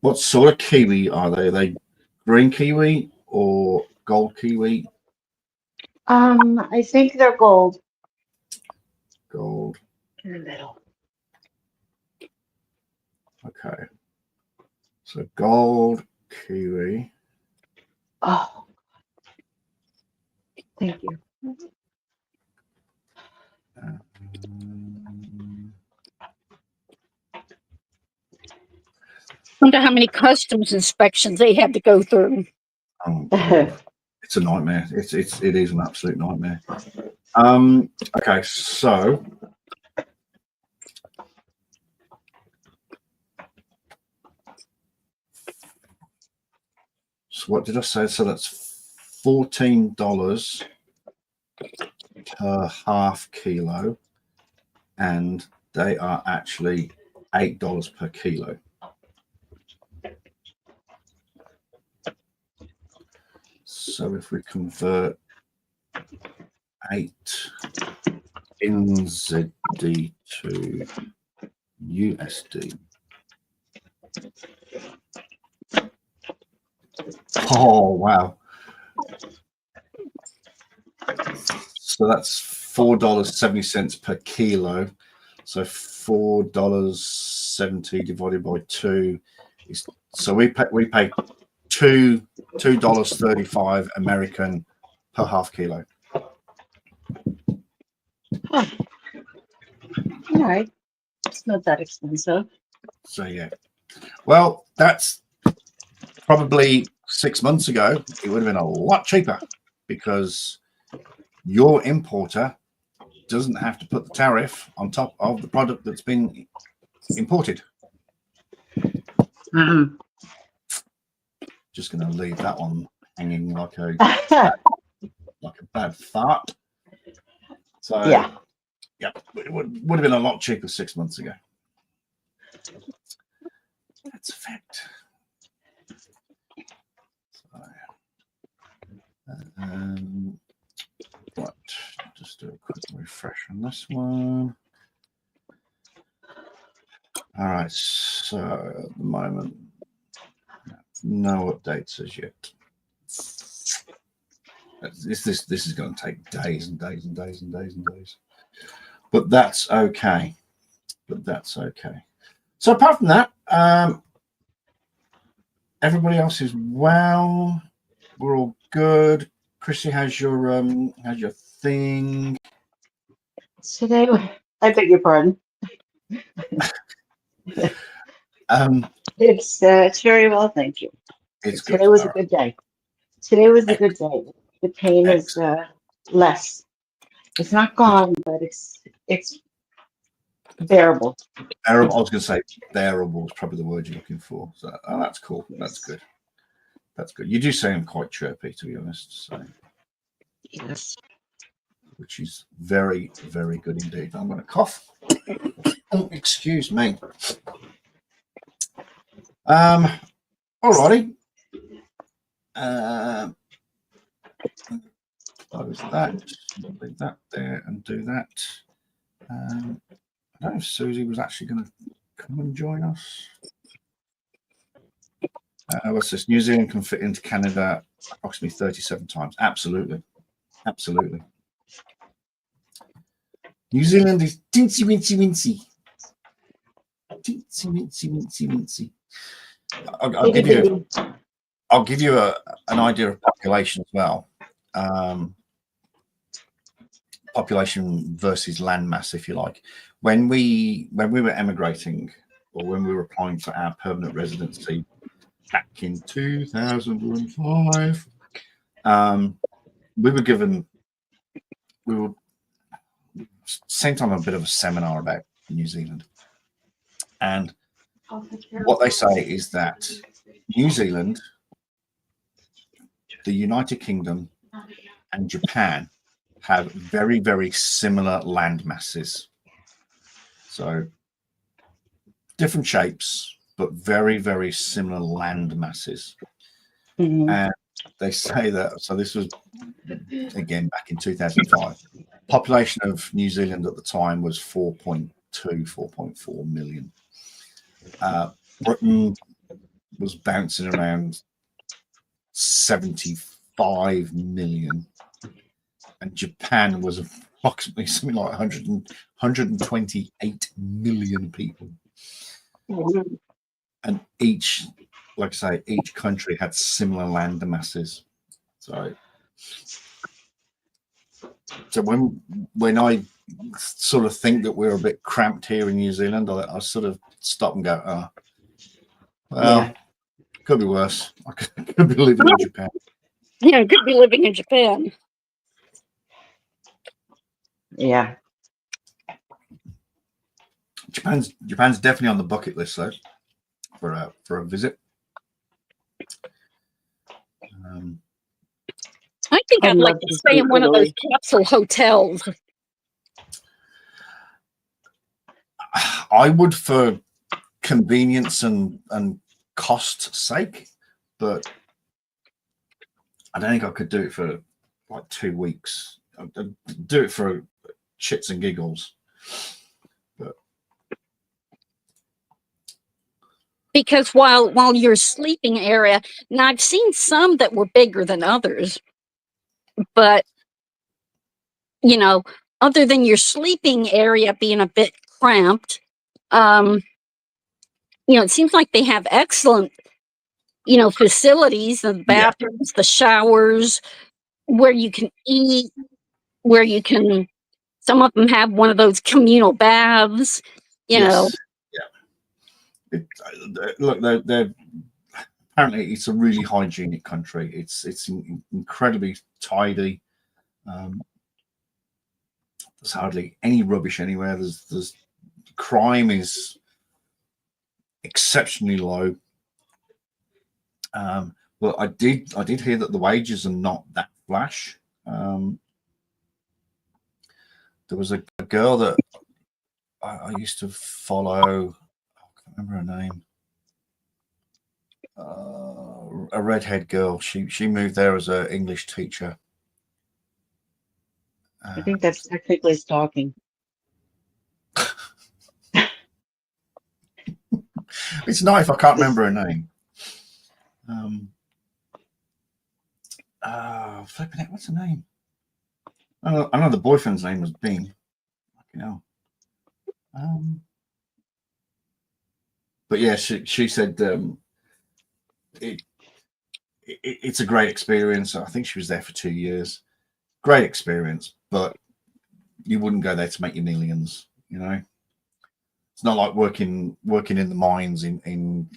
Speaker 1: What sort of kiwi are they? Are they green kiwi or gold kiwi?
Speaker 3: I think they're gold.
Speaker 1: Gold.
Speaker 3: In the middle.
Speaker 1: Okay. So gold kiwi.
Speaker 3: Oh. Thank you.
Speaker 2: Wonder how many customs inspections they had to go through.
Speaker 1: Oh, it's a nightmare. It is an absolute nightmare. Okay, so what did I say? So that's $14 per half kilo, and they are actually $8 per kilo. So if we convert 8 NZD to USD. Oh, wow. So that's $4.70 per kilo. So $4.70 divided by 2 is, so we pay $2.35 American per half kilo.
Speaker 3: Huh. All right. It's not that expensive.
Speaker 1: So yeah. Well, that's probably 6 months ago. It would have been a lot cheaper because your importer doesn't have to put the tariff on top of the product that's been imported. Just going to leave that one hanging like a bad fart. So
Speaker 3: yeah,
Speaker 1: it would have been a lot cheaper 6 months ago. That's a fact. So, right, just do a quick refresh on this one. All right, so at the moment, no updates as yet. This is going to take days and days and days and days and days, but that's okay. So apart from that, everybody else is well. We're all good. Chrissy, how's your thing?
Speaker 3: today, I beg your pardon. It's very well, thank you.
Speaker 1: It's
Speaker 3: Today
Speaker 1: good.
Speaker 3: was a
Speaker 1: All
Speaker 3: good day. Today was a good day. The pain is less. It's not gone, but it's bearable.
Speaker 1: Bearable. I was going to say bearable is probably the word you're looking for. So that's cool. That's good. That's good. You do sound quite chirpy, to be honest. So
Speaker 3: yes,
Speaker 1: which is very, very good indeed. I'm going to cough. Oh, excuse me. Alrighty. Close that. Leave that there and do that. I don't know if Susie was actually going to come and join us. What's this? New Zealand can fit into Canada approximately 37 times. Absolutely. Absolutely. New Zealand is teensy wincy wincy. Teensy wincy wincy wincy. I'll give you an idea of population as well. Population versus land mass, if you like. When we were emigrating, or when we were applying for our permanent residency back in 2005, we were sent on a bit of a seminar about New Zealand, and what they say is that New Zealand, the United Kingdom, and Japan have very, very similar land masses. So different shapes, but very, very similar land masses. And they say that, so this was, again, back in 2005. Population of New Zealand at the time was 4.2, 4.4 million. Britain was bouncing around 75 million. And Japan was approximately something like 128 million people. And each, like I say, each country had similar land masses. So when I sort of think that we're a bit cramped here in New Zealand, I sort of stop and go, oh, well, yeah. Could be worse. I could be living in Japan.
Speaker 2: Yeah, could be living in Japan.
Speaker 3: Yeah.
Speaker 1: Japan's definitely on the bucket list though for a visit.
Speaker 2: I think I'd like to stay in one of those capsule hotels.
Speaker 1: I would for convenience and cost sake, but I don't think I could do it for like 2 weeks. I'd do it for shits and giggles. But
Speaker 2: because while your sleeping area, now I've seen some that were bigger than others, but you know, other than your sleeping area being a bit cramped, you know, it seems like they have excellent, you know, facilities, the bathrooms, the showers, where you can eat, where you can Some of them have one of those communal baths, you know.
Speaker 1: Yeah. Look, they're apparently it's a really hygienic country. It's incredibly tidy. There's hardly any rubbish anywhere. There's crime is exceptionally low. But I did hear that the wages are not that flash. There was a girl that I used to follow. I can't remember her name. A redhead girl. She moved there as an English teacher.
Speaker 3: I think that's technically stalking.
Speaker 1: It's not if I can't remember her name. Flipping it, what's her name? I know the boyfriend's name was Bing. You know. But yeah, she said it's a great experience. I think she was there for 2 years. Great experience, but you wouldn't go there to make your millions. You know, it's not like working in the mines in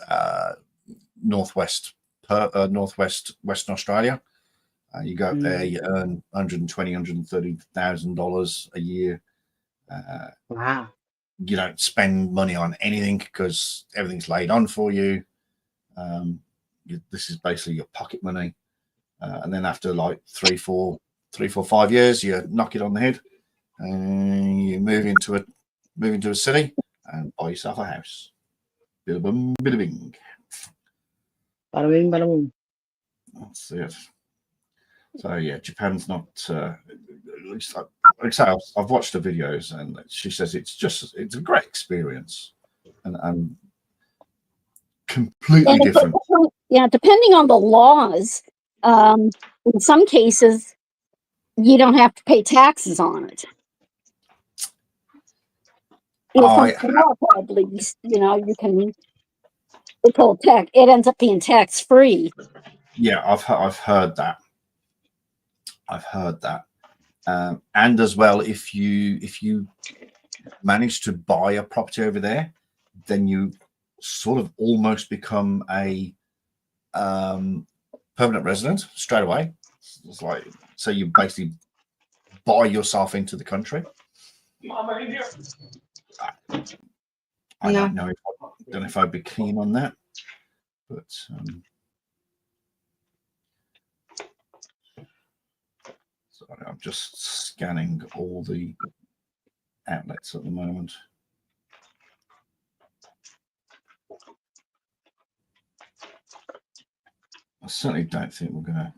Speaker 1: northwest Western Australia. You go up there, you earn $120,000-$130,000 a year.
Speaker 3: Wow.
Speaker 1: You don't spend money on anything because everything's laid on for you. This is basically your pocket money. And then after like 3, 4, 5 years, you knock it on the head and you move into a city and buy yourself a house. Bada boom, bada bing.
Speaker 3: Bada bing, bada boom.
Speaker 1: That's it. So yeah, Japan's not. At least like I say, I've watched the videos, and she says it's a great experience, and completely different.
Speaker 2: Yeah, depending on the laws, in some cases, you don't have to pay taxes on it. Probably, you know, you can. It's called tax. It ends up being tax free.
Speaker 1: Yeah, I've heard that. And as well, if you manage to buy a property over there, then you sort of almost become a permanent resident straight away. It's like, so you basically buy yourself into the country. I don't know if I'd be keen on that, but sorry, I'm just scanning all the outlets at the moment. I certainly don't think we're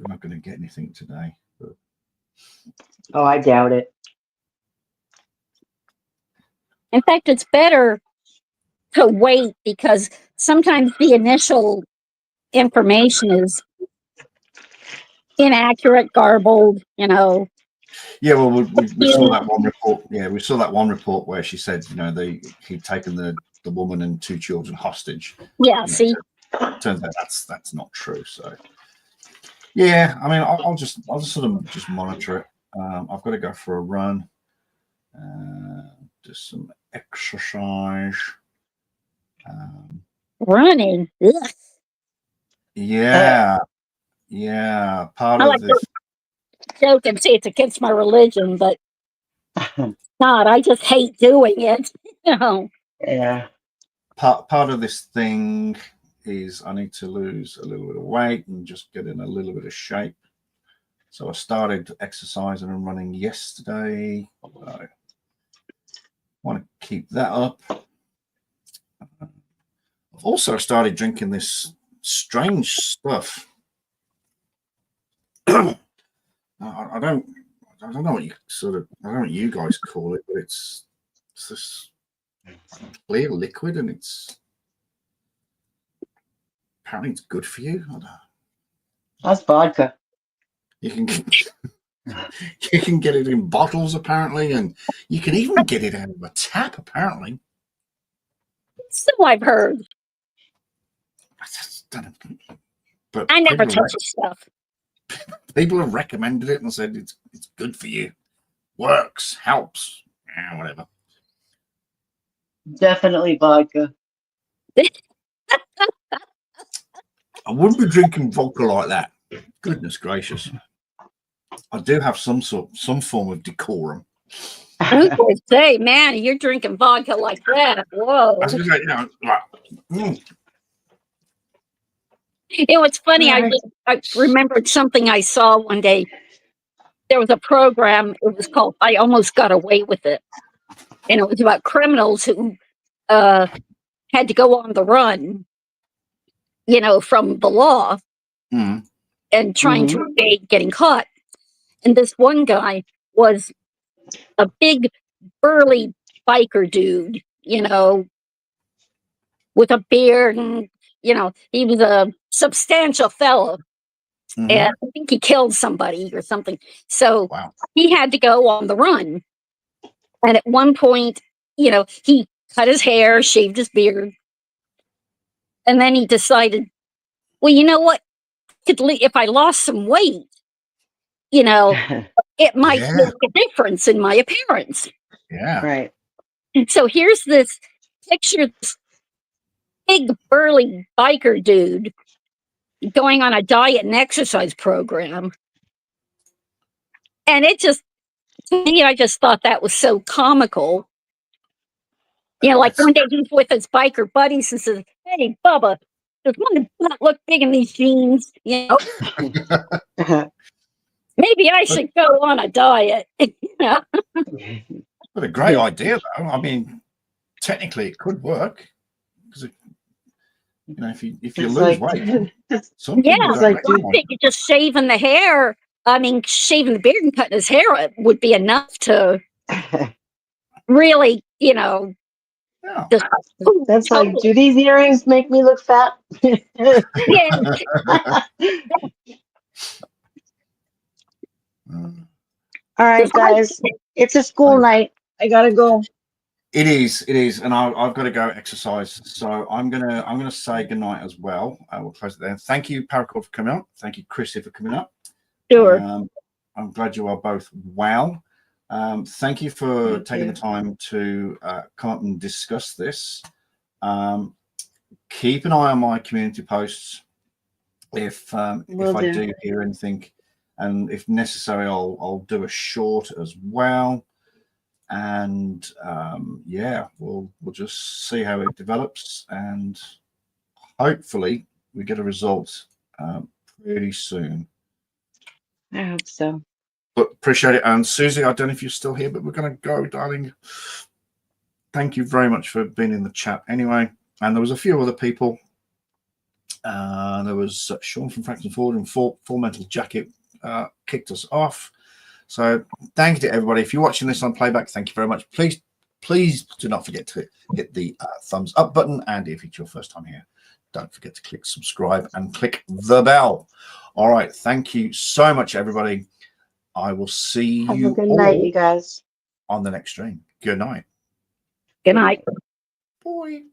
Speaker 1: not gonna get anything today. But...
Speaker 3: Oh, I doubt it.
Speaker 2: In fact, it's better to wait because sometimes the initial information is inaccurate, garbled, you know.
Speaker 1: Yeah, well, we saw that one report. Yeah, we saw that one report where she said, you know, he'd taken the woman and 2 children hostage.
Speaker 2: Yeah, see,
Speaker 1: turns out that's not true. So, yeah, I mean, I'll just sort of just monitor it. I've got to go for a run, do some exercise.
Speaker 2: Running. Ugh.
Speaker 1: Yeah. Part of this.
Speaker 2: Joke and say it's against my religion, but not. I just hate doing it. You know.
Speaker 3: Yeah.
Speaker 1: Part of this thing is I need to lose a little bit of weight and just get in a little bit of shape. So I started exercising and running yesterday. I want to keep that up. I've also started drinking this strange stuff. I don't know what I don't know what you guys call it, but it's this clear liquid, and apparently it's good for you. I don't know.
Speaker 3: That's vodka.
Speaker 1: You can get it in bottles apparently, and you can even get it out of a tap apparently.
Speaker 2: So I've heard.
Speaker 1: But
Speaker 2: I never touch stuff.
Speaker 1: People have recommended it and said it's good for you. works, helps, whatever.
Speaker 3: Definitely vodka.
Speaker 1: I wouldn't be drinking vodka like that. Goodness gracious. I do have some form of decorum.
Speaker 2: I was going to say, man, you're drinking vodka like that. Whoa.
Speaker 1: I was gonna say,
Speaker 2: You know, it's funny. I remembered something I saw one day. There was a program. It was called I Almost Got Away with It. And it was about criminals who had to go on the run, you know, from the law and trying to evade getting caught. And this one guy was a big, burly biker dude, you know, with a beard, and, you know, he was a substantial fellow. And I think he killed somebody or something. So he had to go on the run. And at one point, you know, he cut his hair, shaved his beard. And then he decided, well, you know what? If I lost some weight, you know, it might make a difference in my appearance.
Speaker 1: Yeah.
Speaker 3: Right.
Speaker 2: And so here's this picture, this big, burly biker dude going on a diet and exercise program. And it just, to me, I just thought that was so comical. You know, like one day he's with his biker buddies and says, hey, Bubba, does one not look big in these jeans? You know, maybe I should go on a diet. You know?
Speaker 1: What a great idea, though. I mean, technically it could work. Because, you know, if you lose weight, some people don't
Speaker 2: I think just shaving the hair, I mean, shaving the beard and cutting his hair would be enough to really, you know. Just,
Speaker 3: That's like, do these earrings make me look fat? All right, guys, it's a school night. I gotta go.
Speaker 1: It is, and I've got to go exercise. So I'm gonna say goodnight as well. We'll close it there. Thank you, Paracord, for coming up. Thank you, Chrissy, for coming up.
Speaker 2: Sure.
Speaker 1: I'm glad you are both well. Thank you for taking the time to come up and discuss this. Keep an eye on my community posts if I do hear anything, and if necessary, I'll do a short as well. And yeah, we'll just see how it develops, and hopefully we get a result pretty soon.
Speaker 3: I hope so.
Speaker 1: But appreciate it. And Susie, I don't know if you're still here, but we're going to go, darling. Thank you very much for being in the chat anyway. And there was a few other people. There was Sean from Fraxton Ford and Full Metal Jacket kicked us off. So thank you to everybody. If you're watching this on playback, thank you very much. Please do not forget to hit the thumbs up button. And if it's your first time here, don't forget to click subscribe and click the bell. All right. Thank you so much, everybody. I will see you.
Speaker 3: Have a good night, you guys.
Speaker 1: On the next stream. Good night.
Speaker 2: Good night.
Speaker 1: Bye.